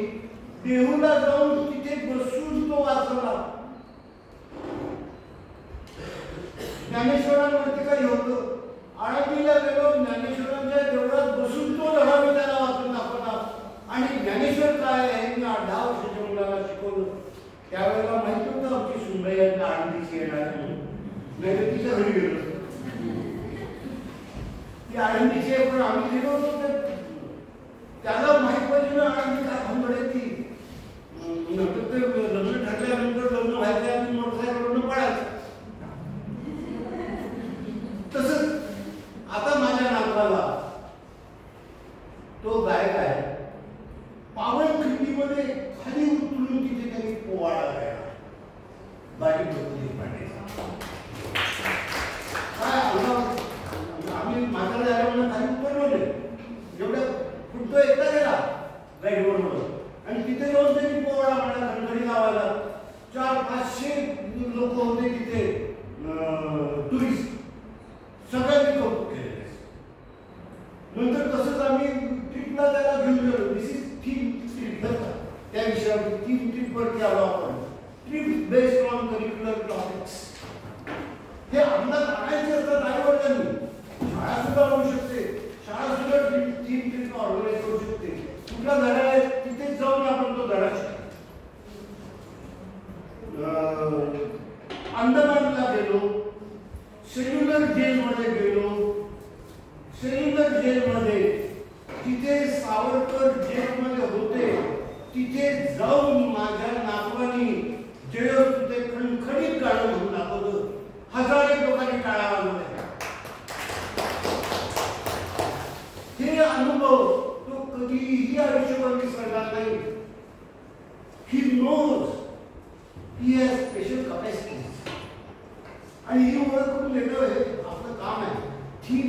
देहूला जाऊन तिथे बसून तो वाचला. ज्ञानेश्वरांवरती काही होतं. आळंदीला गेलो. ज्ञानेश्वरांच्या देवळात बसून तो धडा मी त्याला वाचून दाखवला. आणि ज्ञानेश्वर काय आहे मी 10 वर्षाच्या मुलाला शिकवलं. त्यावेळेला माहिती होतं आमची सुंदर आळंदीची येणार म्हणून. नाही तिच्या घरी गेलो. ती आळंदीची आहे पण आम्ही गेलो होतो तर त्याला माहीत पाहिजे ना आळंदी काय भानगड ती. नंतर ते लग्न ठरल्यानंतर लग्न व्हायचं आणि मोटरसायकलवरून पडायचं. तसंच आता माझ्या नातवाला तो गायक आहे. पावनखिंडीमध्ये खाली उतरून तिथे त्यांनी पोवाडा गायला. बारीक होती पाण्याचा काय आम्ही म्हातारा झाल्यामुळे खाली उतरवले. एवढं कुठं एकटा गेला गाईडवर आणि तिथे जाऊन त्यांनी पोवाडा म्हणा घनघडी लावायला. 400-500 लोक होते तिथे टुरिस्ट. सगळ्यांनी कौतुक केले. नंतर तसंच आम्ही ट्रिपला त्याला घेऊन गेलो. दिस इज थीम ट्रिप. त्या विषयावर थीम ट्रिपवरती आलो आपण. Trip based on curricular topics. हे अंमलात आणायचे असतात आईवडिलांनी. शाळा सुद्धा कुठला धडा आहे तिथे जाऊन आपण तो धडा शिकतो. अंदमानला गेलो, सेल्युलर जेलमध्ये गेलो. सेल्युलर जेलमध्ये तिथे सावरकर जेलमध्ये होते, तिथे जाऊन माझ्या नातवानी जयोस्तुते खणखणीत गाणं म्हणून दाखवलं. हजारो लोकांनी टाळ्या वाजवल्या. हे अनुभव तो कधीही आयुष्यभर विसरणार नाही. He knows he has special capacity आणि ही ओळख करून देणं हे आपलं काम आहे. थीम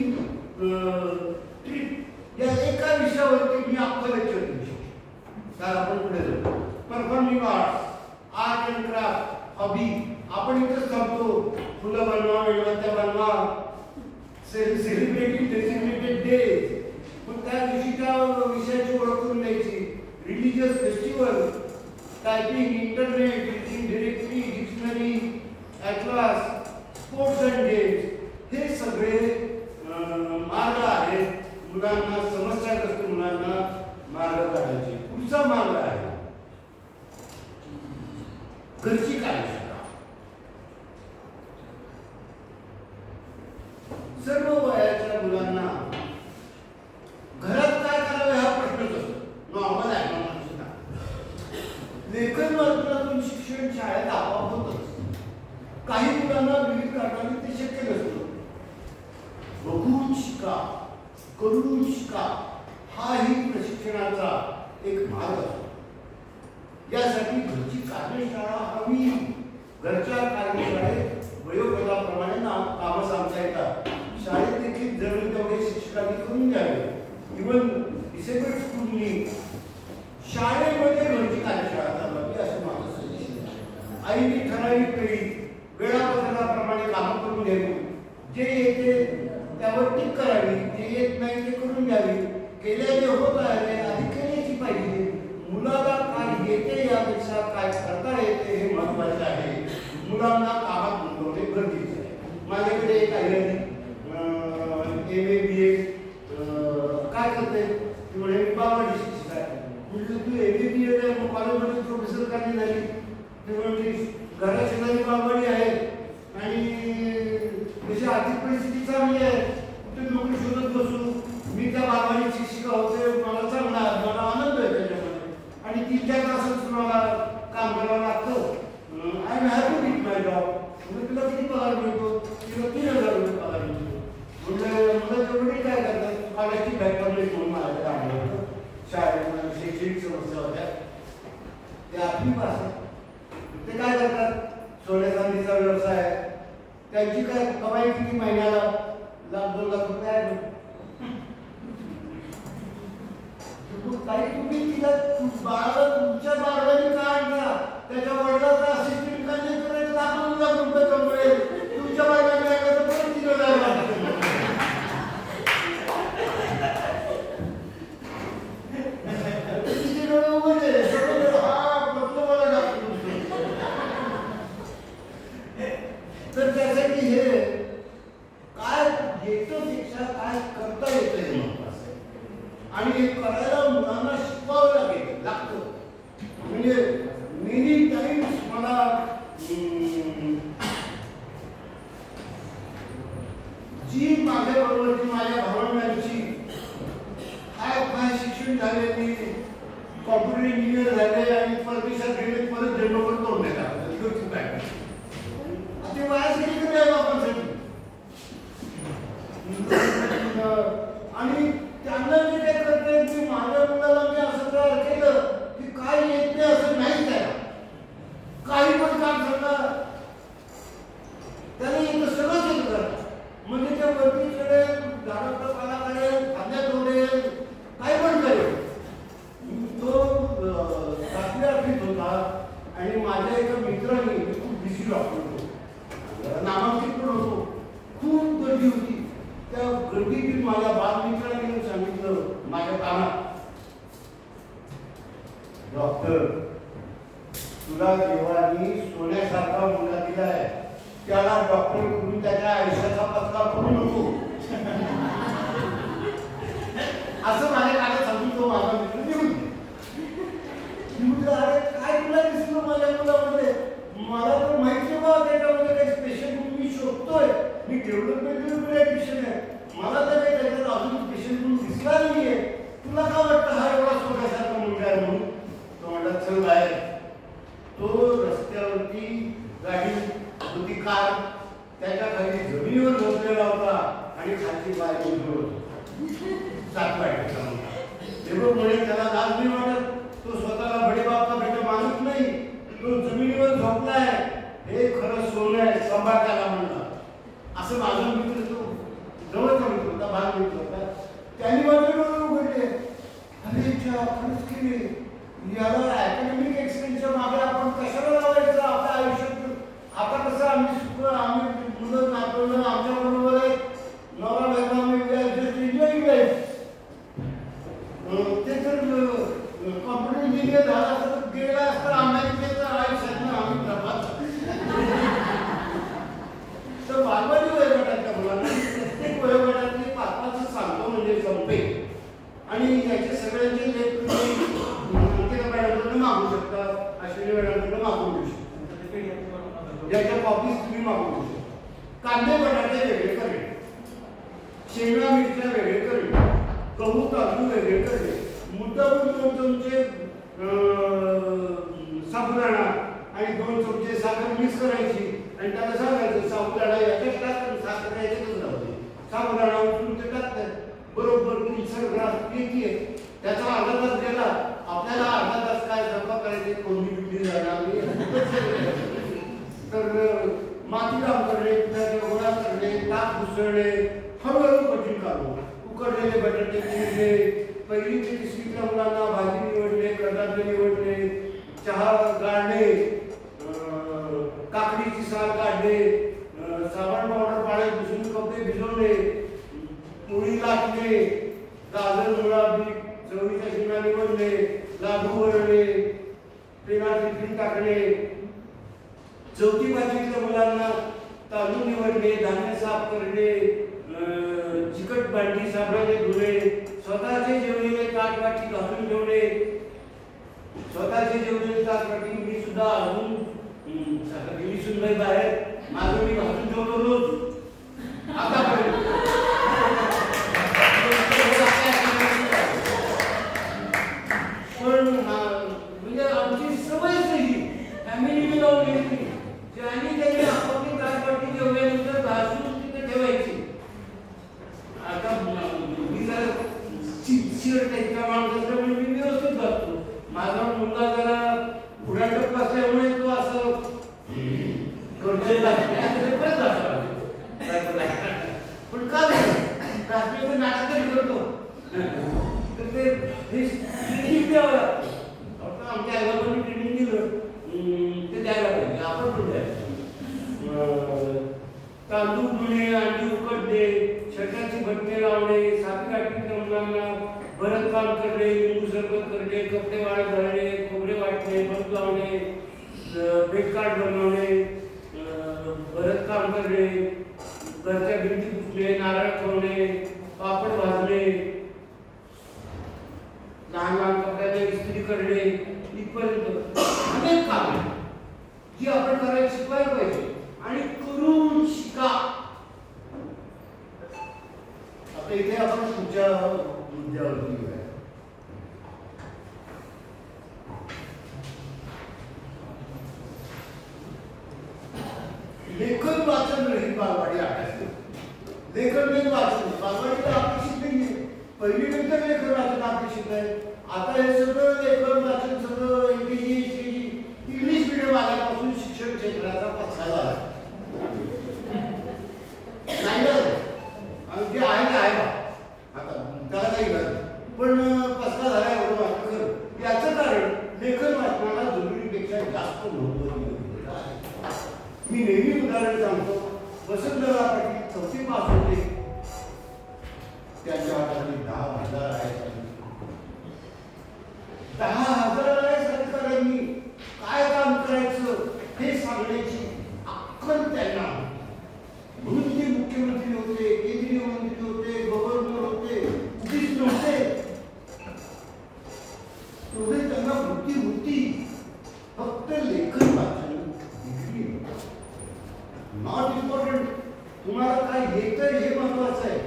ट्रिप या एका विषयावरती मी अख्खं लेक्चर देऊ शकतो. तर आपण पुढे जाऊ. Performing arts, art and craft, hobby. आपण इथंच थांबतो. फुलं बनवा, मेणबत्त्या बनवा, सेलिब्रेटिंग डेसिग्नेटेड डेज. पण त्या दिवशी त्या विषयाची ओळख करून द्यायची. Religious festival, typing, internet, reading directory, dictionary, atlas, sports and games. हे सगळे मार्ग आहेत मुलांना, समस्याग्रस्त मुलांना मार्ग काढायचे. पुढचा मार्ग आहे घरची कार्यशाळा. सर्व वयाच्या मुलांना घरात काय करावे हा प्रश्नच असतो. नॉर्मल आहे माणसाला. लेखन वाचनातून शिक्षण शाळेत आपोआप होतच. काही मुलांना विविध कारणाने ते शक्य नसतं. बघून शिका, करून शिका हाही प्रशिक्षणाचा एक मार्ग असतो. यासाठी घरची कार्यशाळा हवी. घरच्या कार्यशाळेत वयोगटाप्रमाणे कामं सांगता येतात. शाळेत देखील जरूर तेवढे शिक्षकांनी करून द्यावे. इव्हन डिसेबल्ड स्कूलनी शाळेमध्ये घरची कार्यशाळा चालवावी असं माझं सजेशन आहे. आईने ठराविक वेळी वेळापत्रकाप्रमाणे कामं करून घ्यावी. जे येते त्यावर टीक करावी, जे येत नाही ते करून द्यावी. केल्याने होत आहे आधी केल्याची पाहिजे. मुलाला काय येते यापेक्षा काय करता येते हे महत्वाचे आहे. मुलांना कामात गुंतवणे गरजेचे आहे. माझ्याकडे एक आहे MA BA काय करते ती म्हणे बाबाची शिक्षक आहे. म्हणजे तू MA BA कॉलेजमध्ये प्रोफेसर का नाही झाली? ते म्हणजे घराची नवी बाबाडी आहे आणि त्याची आर्थिक परिस्थिती चांगली आहे. ते नोकरी शोधत बसू. मी त्या बाबाची शिक्षिका होते. मला चांगला मला आनंद आहे त्याच्यामध्ये. आणि 3-4 तासच मला काम करावं लागतं. I am happy with my job. म्हणजे तुला किती पगार मिळतो? तिला 3000 रुपये पगार मिळतो. म्हणजे मला तेवढी काय करतात कॉलेजची बॅग पडली म्हणून माझ्याकडे आणलं होतं. शाळेत शैक्षणिक समस्या होत्या ते आपली भाषा. ते काय करतात सोन्या चांदीचा व्यवसाय आहे. त्यांची काय कमाई किती महिन्याला? 1-2 लाख रुपये आहे. काही तुम्ही तिला बाळाला तुमच्या बाळाने का आणला? त्याच्या वडिलाचा असिस्टंट का नाही करायचं? 1-2 लाख रुपये कमवेल. तुमच्या बाळाने काय करतं परत 3000 लागतं. तिथे डोळे उघडले हा म्हटलं मला टाकतो. तर त्यासाठी हे काय येतं शिक्षा काय करता येतं हे महत्वाचं आहे. आणि हे करायला मुलांना शिकवावं लागतं. म्हणजे मेनी टाइम्स मला जी माझ्या बरोबरची माझ्या भावंडांची काय शिक्षण झाले, मी कॉम्प्युटर इंजिनियर झाले आणि परदेशात गेले, परत जन्मभर करून देतात ते वायाच गेली तर काय बापांसाठी. आणि त्यांना जे काय करते की माझ्या मुलाला मी असं तयार केलं की काय येत नाही असं नाहीच आहे. काही पण काम करणार त्याने येतं सगळंच येत कर. म्हणजे त्या वरतीकडे झाडाचा पाला काढेल, खांद्यात ओढेल, काय पण करेल. तो 7वी-8वीत होता आणि माझ्या एका मित्राने खूप बिझी डॉक्टर होतो, नामांकित पण होतो, खूप गर्दी होती. त्या गर्दीतील माझ्या बालमित्राने सांगितलं माझ्या कानात, डॉक्टर तुला देवानी सोन्यासारखा मुलगा दिलाय, त्याला डॉक्टर करून त्याच्या आयुष्याचा पत्ता करू नको. असं माझ्या कानात सांगून तो माझा मित्र निघून गेला. मी डेव्हलपमेंट विषय आहे, मला तर काही त्याच्यात अजून पेशंट म्हणून दिसला नाहीये. तुला का वाटतं हा एवढा सोन्यासारखा मुलगा आहे म्हणून? तो म्हणला चल बाहेर. तो रस्त्यावरती गाडी होती कार, त्याच्या खाली जमिनीवर बसलेला होता आणि खालची बाय उभं होतो. 7 वाटायचा मुलगा. देवमुळे त्याला लाज नाही वाटत. तो स्वतःला बडेबाप का बेटा मानत नाही. तो जमिनीवर झोपलाय, हे खरं सोनं आहे, सांभाळ त्याला म्हणला. असं माझा मित्र, तो जवळचा मित्र होता, भाग मित्र होता, त्यांनी माझे डोळे उघडले. अरे खरंच की याला अकॅडमिक एक्सपेन्सच्या मागे आपण कशाला लावायचं आपल्या आयुष्यात? आता कसं आम्ही मुलं नातवलं आमच्या बरोबर आहे, नवरा बायको आम्ही एन्जॉयिंग लाईफ. ते जर कॉम्प्युटर इंजिनियर झाला असता तर गेला असता अमेरिकेचं आयुष्यात आम्ही प्रभात. तर बालवाडी वयोगटातल्या मुलांना प्रत्येक वयोगटातली 5-5 सांगतो म्हणजे संपे. आणि याचे सगळ्यांचे लेख तुम्ही अंकिता मॅडमकडून मागू शकता, अश्विनी मॅडमकडून मागून घेऊ शकता. याच्या कॉपीज तुम्ही मागून घेऊ शकता. कांदे बटाटे वेगळे करणे, शेंगा मिरच्या वेगळे करणे, गहू तांदूळ वेगळे करणे, मुद्दामून 2 चमचे साबुदाणा आणि 2 चमचे साखर मिक्स करायची आणि त्याला सांगायचं साबुदाणा याच्यात टाक, साखर याच्यातच लावते. साबुदाणा उचलून ते टाकतात, बरोबर 300 ग्रास येते. त्याचा अर्धा तास गेला, आपल्याला अर्धा तास काय स्वयंपाक करायचे, कोणी बिल्डी जाणार नाही. तर माती काम करणे, पिठाच्या गोळा करणे, ताक घुसळणे, हळूहळू कठीण काम. उकडलेले बटाटे चिरणे, 1ली ते 3रीतल्या मुलांना भाजी निवडणे, कडधान्य निवडणे, चहा गाळणे, काकडीची साल काढणे, साबण पावडर पाण्यात भिजवून कपडे भिजवणे, पोळी लाटणे, गाजर मुळा बीट चवळीच्या शेंगा निवडणे, लाडू वळणे, पेनात टिफिन टाकणे, 4थी 5वीतल्या मुलांना तांदूळ निवडणे, धान्य साफ करणे, चिकट भांडी साबणाने धुणे, स्वतःचे जेवलेले ताटवाटी घालून ठेवणे, स्वतःचे जेवलेले ताटवाटी मी सुद्धा अजून गेली सुनबाई बाहेर माझं मी घालून ठेवतो रोज. आतापर्यंत पण म्हणजे आमची सवयच नाही, फॅमिली लावून घेतली. ज्यांनी त्यांनी आपापली ताटवाटी जेवल्यानंतर घासून तिथे ठेवायची. आता मी जरा चिडचिड त्यांच्या माणसाचं मी व्यवस्थित घालतो. माझा मुलगा जरा उडाटप असल्यामुळे तो असं पण का रात्रीचं नाटक करतो. तर ते ट्रेनिंग द्यावं लागतं. आमच्या आईबाबांनी ट्रेनिंग दिलं ते द्यायला पाहिजे, आपण पण द्यायचं. तांदूळ धुणे, अंडी उकडणे, शर्टाची बटणे लावणे, साखर मुलांना भरत काम करणे, लिंबू सरबत करणे, कपडे वाळत घालणे, खोबरे वाटणे, बल्ब लावणे, बेडकार्ड बनवणे, भरत काम करणे, घरच्या भिंती पुसणे, नारळ ठेवणे, पापड भाजणे, लहान लहान कपड्याला इस्त्री करणे, इथपर्यंत अनेक काम जी आपण करायला शिकवायला पाहिजे आणि करून शिका. आता इथे आपण पुढच्या मुद्द्यावरती घेऊया. लेखन वाचन रहित बालवाडी अभ्यास. लेखन रहित वाचन बालवाडीला अपेक्षित नाहीये. पहिली नंतर लेखन वाचन अपेक्षित आहे. आता हे सगळं लेखन वाचन सगळं इंग्लिश मिडियम आल्यापासून शिक्षण क्षेत्राचा पछाडा आहे. जे आहे ते आहे आता त्याला काही गरज पण पस्ता झाला एवढं वाटतं खरं. याचं कारण लेखन वाचनाला जरुरीपेक्षा जास्त महत्त्व दिलं आहे. मी नेहमी उदाहरण सांगतो. वसंतराव पाटील 4थी पास होते, त्यांच्या हाताने 10,000 आहेत. 10,000 आहे सरकारांनी काय काम करायचं हे सांगण्याची अक्कल त्यांना. म्हणून ते मुख्यमंत्री होते, केंद्रीय मंत्री होते, गव्हर्नर होते, उगीच नव्हते. तेवढे त्यांना वृत्ती होती. फक्त लेखन वाचन डिग्री नॉट इम्पॉर्टंट. तुम्हाला करता येतं हे महत्वाचं आहे.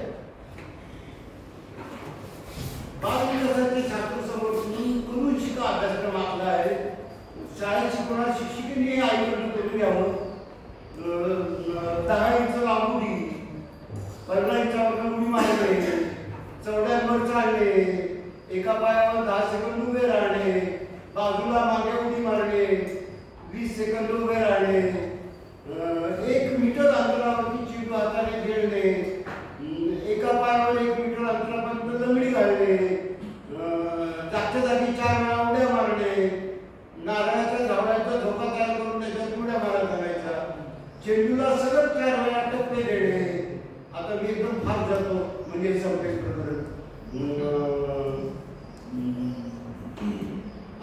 बालविकासाच्या छात्रसमोर करून शिका अभ्यासक्रम आपला आहे. शाळेत शिकवणार शिक्षिकेने आईकडून करून घ्यावं. 10 इंच लांबुडी, 15 इंचावर उडी मारणे, चौड्यांवर चालणे, एका पायावर 10 सेकंद उभे राहणे, बाजूला मागे उडी मारणे, 20 सेकंद उभे राहणे, 1 मीटर अंतरावरती चेंडू हाताने खेळणे, एका पायावर 1 मीटर अंतरापर्यंत लंगडी घालणे, जागच्या जागी 4 वेळा उड्या मारणे, नारळाच्या झाडाचा धोका तयार करून त्याच्यात उड्या मारा करायचा, चेंडूला सलग 4 वेळा टप्पे देणे. आता मी एकदम फार जातो म्हणजे संपेल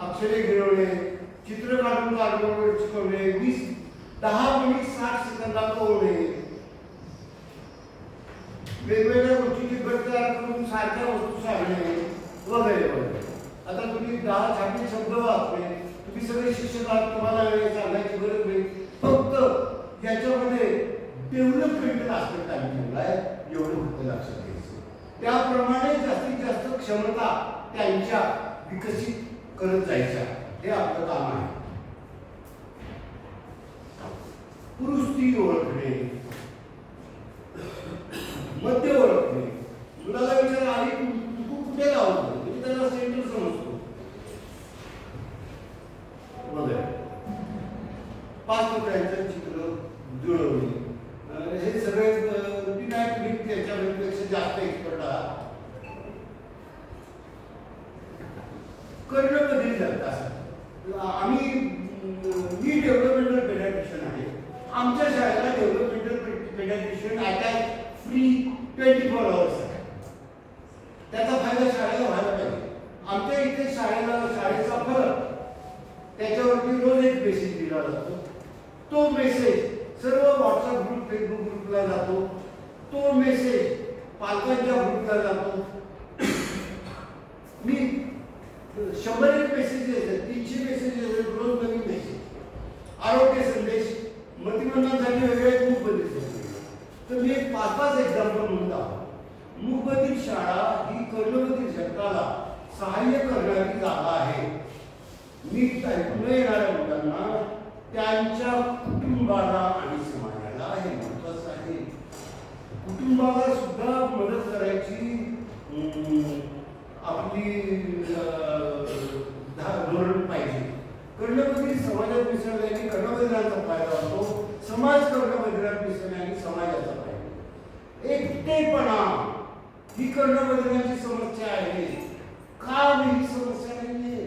अक्षरे गिरवणे, चित्र काढून कागदावर शिकवणे, 10 मिनिट 60 सेकंदात ओढणे, वेगवेगळ्या गोष्टीची गट तयार करून सारख्या वस्तू सांगणे वगैरे वगैरे. आता तुम्ही 10 छापील शब्द वाचले, तुम्ही सगळे शिक्षक आहात, तुम्हाला वेळ सांगायची गरज नाही. फक्त याच्यामध्ये डेव्हलपमेंटल आस्पेक्ट आम्ही ठेवला आहे, एवढं फक्त लक्षात घ्यायचं. त्याप्रमाणे जास्तीत जास्त क्षमता त्यांच्या विकसित करत जायच्या, हे आपलं काम आहे. पुरुष स्त्री ओळखणे, मध्य ओळखणे. मुलाला विचार आधी तू कुठे लावतो म्हणजे त्याला सेंटर समजतो वगैरे. 5 तुकड्यांचं चित्र जुळवणे, हे सगळे विनायक त्याच्यापेक्षा जास्त एक्सपर्ट आहात. कर्णबधिर जगतात. आम्ही मी डेव्हलपमेंटल पेडियाट्रिशियन आहे. आमच्या शाळेला developmental paediatrician attach free 24 hours आहे. त्याचा फायदा शाळेला व्हायला पाहिजे. आमच्या इथे शाळेचा फरक त्याच्यावरती रोज एक मेसेज दिला जातो. तो मेसेज सर्व व्हॉट्सअप ग्रुप, फेसबुक ग्रुपला जातो. तो मेसेज पालकांच्या ग्रुपला जातो. मी 100 मेसेजेस आहेत, 300 मेसेजेस आहेत, रोज नवीन मेसेज. आरोग्य संदेश, मतिमंदांसाठी वेगळे मूकबधीर संदेश. तर मी 5-5 एक्झाम्पल म्हणून दाखवतो. मूकबधीर शाळा ही कर्णबधीर जगताला सहाय्य करणारी जागा आहे. नीट ऐकून येणाऱ्या मुलांना, त्यांच्या कुटुंबाला आणि समाजाला हे महत्वाचं आहे. कुटुंबाला सुद्धा मदत करायची आपली धोरण पाहिजे. कर्णबधीर समाजात मिसळल्याने कर्णबधिरांचा फायदा होतो, समाज कर्णबधिरात मिसळल्याने समाजाचा फायदा. एकटेपणा ही कर्णबधिरांची समस्या आहे. का ही समस्या नाहीये?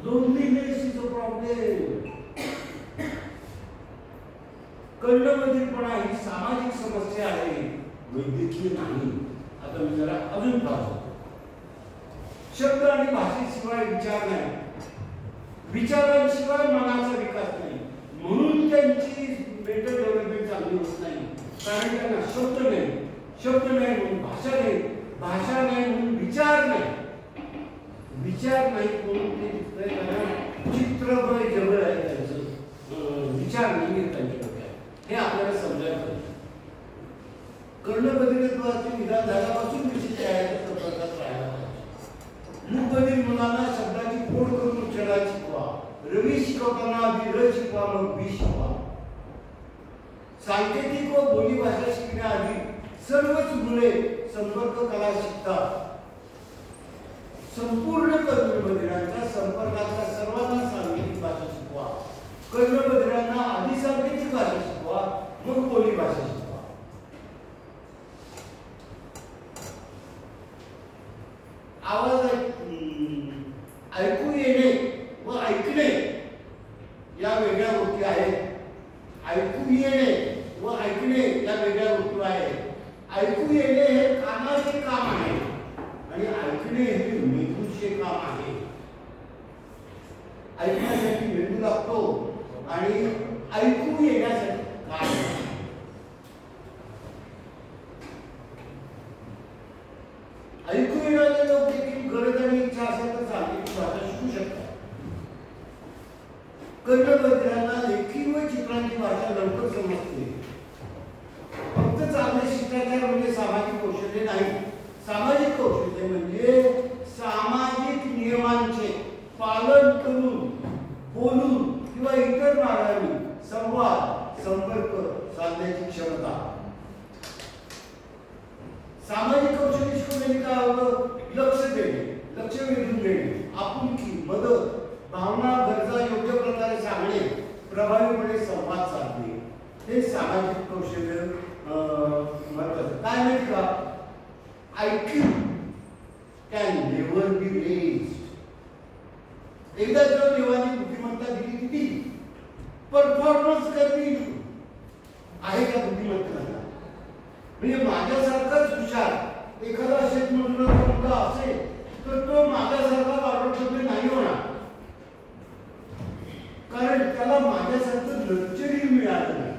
Loneliness is a problem. कर्णबधिरपणा ही सामाजिक समस्या आहे, वैद्यकीय नाही. आता मी जरा अजून पाहतो. शब्द आणि भाषेशिवाय विचार नाही, विचारांशिवाय मनाचा विकास नाही. म्हणून त्यांची मेंटल डेव्हलपमेंट चांगली होत नाही, कारण त्यांना शब्द नाही. शब्द नाही म्हणून भाषा नाही, भाषा नाही म्हणून विचार नाही, विचार नाही म्हणून ते चित्रमय जवळ आहे त्यांचं, विचार नाही त्यांच्या डोक्यात. हे आपल्याला समजायला पाहिजे. कर्णबधिरत्वाचे निदान झाल्यापासून विशिष्ट आहे संपर्कात राहायला पाहिजे. मूकबधीर मुलांना शब्दाची फोड करून उच्चारायला शिकवा. रवी शिकवताना आधी र शिकवा, मग बी शिकवा. सांकेतिक व बोलीभाषा शिकण्याआधी सर्वच मुले संपर्क कला शिकतात. संपूर्ण कर्णबधिरांच्या संपर्कातल्या सर्वांना सांकेतिक भाषा शिकवा. कर्णबधिरांना आधी सांकेतिक भाषा शिकवा, मग बोली भाषा शिकवा. आवाज ऐकू येणे व ऐकणे या वेगळ्या गोष्टी आहेत. ऐकू येणे व ऐकणे या वेगळ्या गोष्टी आहेत. ऐकू येणे हे कानाचे काम आहे आणि ऐकणे हे मेंदूचे काम आहे. ऐकण्यासाठी मेंदू लागतो आणि ऐकू येण्यासाठी काम. ऐकू येणारे लोक देखील गरज आणि इच्छा असेल तर सांकेतिक भाषा शिकू शकतात. कर्णबधिरांना लेखी व चित्रांची भाषा लवकर समजते. फक्त चांगले शिकणारे सामाजिक कौशल्य शिकवण्याने काय होतं? लक्ष देणे, लक्ष वेधून घेणे, आपुलकी, मदत, भावना, गरजा योग्य प्रकारे सांगणे, प्रभावीपणे संवाद साधणे, हे सामाजिक कौशल्य महत्वाचं. काय माहिती का? IQ can never be raised. एकदा जर देवाने बुद्धिमत्ता दिली ती दिली, परफॉर्मन्स करणे आहे का बुद्धिमत्तेला? म्हणजे माझ्यासारखाच हुशार एखादा शेतमजुराचा मुलगा असेल तर तो माझ्यासारखा वाढवतो नाही होणार, कारण त्याला माझ्यासारखं लक्झरी मिळालं नाही.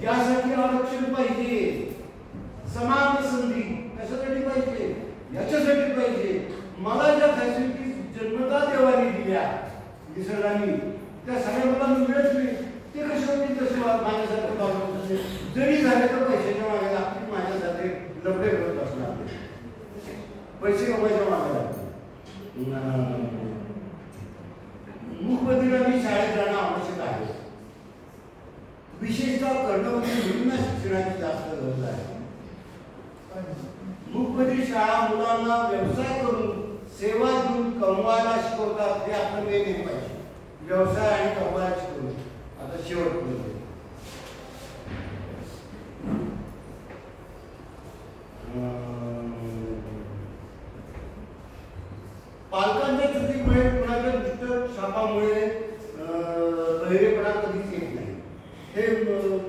यासाठी आरक्षण पाहिजे, समान संधी कशासाठी पाहिजे? याच्यासाठी पाहिजे. मला ज्या फॅसिलिटीज जन्मता देवाने दिल्या निसर्गाने, त्या सगळ्या मला मिळत नाही. ते कसे होते? तसे माझ्यासारखं वागवत असेल, जरी झाले तर पैशाच्या मागे लागतील, माझ्यासाठी लफडे करत असणार, पैसे कमायच्या मागे लागतील. मूकबधिरांनी शाळेत जाणं आवश्यक आहे. विशेषतः कर्णवती मुलींना शिक्षणाची जास्त गरज आहे. मूकबधीर शाळा मुलांना व्यवसाय करून सेवा देऊन कमवायला शिकवतात. हे आपलं मेन हे पाहिजे, व्यवसाय आणि कमवायला शिकवणे. आता शेवट पालकांच्या चुकीमुळे, कुणाच्या दुष्ट शापामुळे बहिरेपणा कधीच येत नाही. हे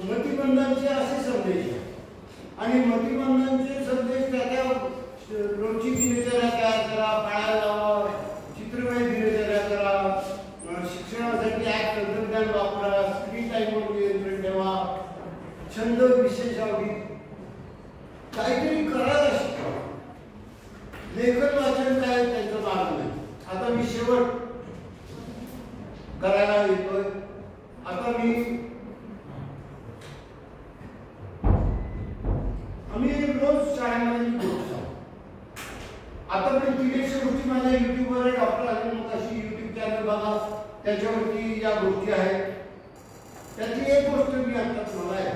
मतिमंदांचे असे संदेश आणि मतिमंदांचे संदेश त्या रोजची दिनचर्या तयार करा, पाळायला लावा, चित्रमय दिनचर्या करा, शिक्षणासाठी ॲप तंत्रज्ञान वापरा, स्क्रीन टाईमवर नियंत्रण ठेवा, छंद विशेष आवडी काहीतरी करायला शिकवा. लेखन वाचन काय त्यांचं मार्ग नाही. आता मी शेवट करायला येतोय. आता आम्ही रोज शाळेमध्ये बोलतो. आतापर्यंत 300 गोष्टी माझ्या युट्यूबवर आहे. Doctor Anil Mukashi YouTube channel बघा, त्याच्यावरती या गोष्टी आहेत. त्यातली एक गोष्ट मी आता तुम्हाला आहे.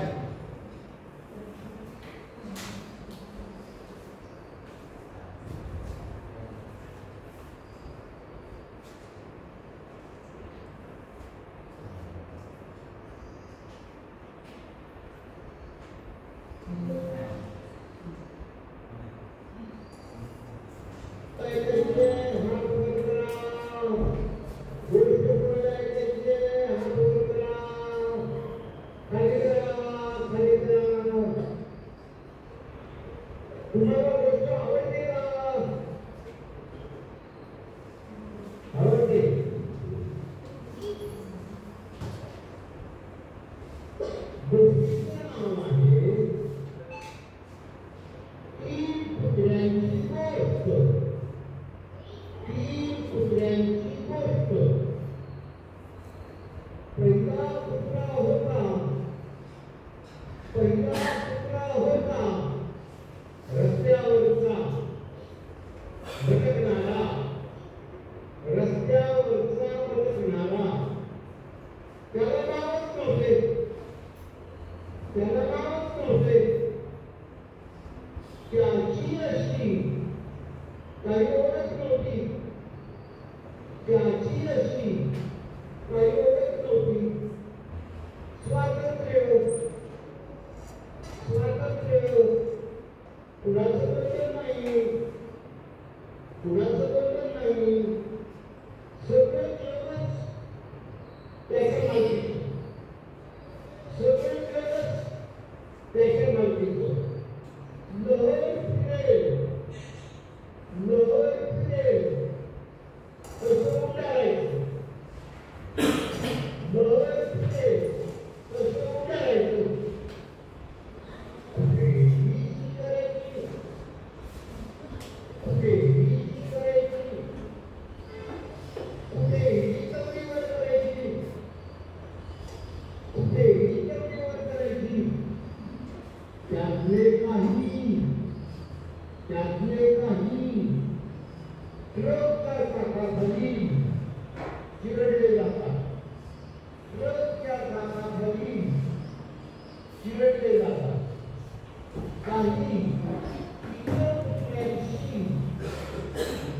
काही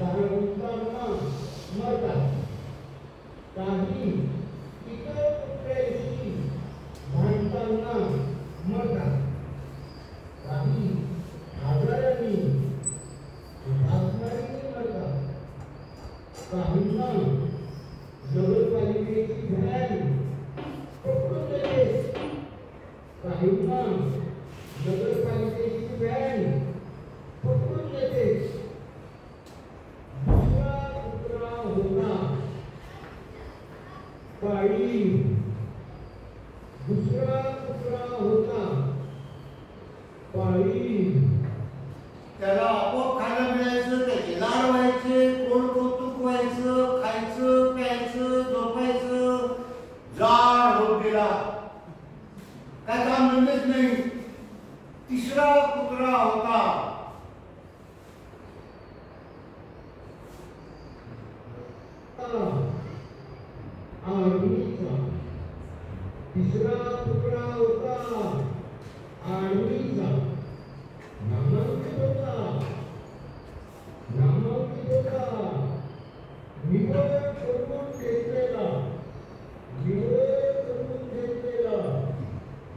भांडताना मरतात, काही इतर कुत्र्यांशी भांडताना मरतात, काही आजाराने भासणारी मरतात, काहींना नगरपालिकेची व्हॅन पकडून देते, काहींना नगरपालिकेची व्हॅन पकडून देते. दुसरा कुत्रा होता काळी, दुसरा कुत्रा होता काळी. त्याला आपोआप खायला मिळायचं, त्याचे लाड व्हायचे, गोड कौतुक व्हायचं, खायचं प्यायचं झोपायचं. जाड होत गेला, काय काम म्हणतेच नाही. तिसरा कुत्रा होता आर्मीचा, तिसरा कुत्रा होता आर्मीचा. नामांकित होता, नामांकित होता, निवड करून घेतलेला, निवड करून घेतलेला.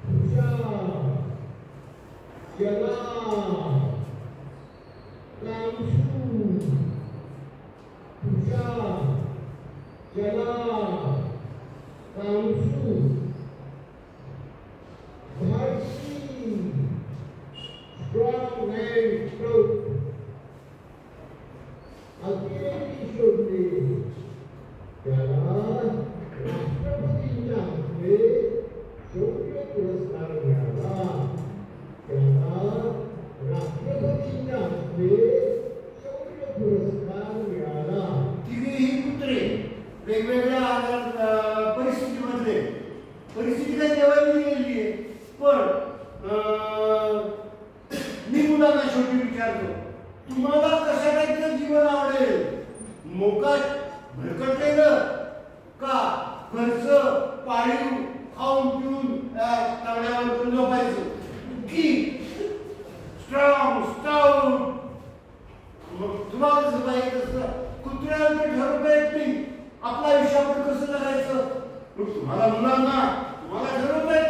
हुशार, चला कामशू, हुशार, चला कामशू. धाडसी, स्ट्रॉंग अँड स्ट्रोक. अतिरेकी शोधले, त्याला राष्ट्रपतींच्या हस्ते शौर्य पुरस्कार मिळाला, त्याला राष्ट्रपतींच्या हस्ते शौर्य पुरस्कार मिळाला. तिघेही कुत्रे वेगवेगळ्या परिस्थितीमध्ये, परिस्थिती काय देवानी दिलेली आहे, पण मी मुलांना शेवटी विचारतो, तुम्हाला कशा टाईपचं जीवन आवडेल? मोकाट भरकटलेलं का घरचं पाळीव खाऊन पिऊन तांबड्यावर झोपायचं, की स्ट्रॉंग स्टाउट? मग तुम्हाला जसं पाहिजे तसं कुत्र्याला ते ठरवता येत नाही आपलं आयुष्य आपण कसं जगायचं. तुम्हाला मुलांना तुम्हाला ठरवता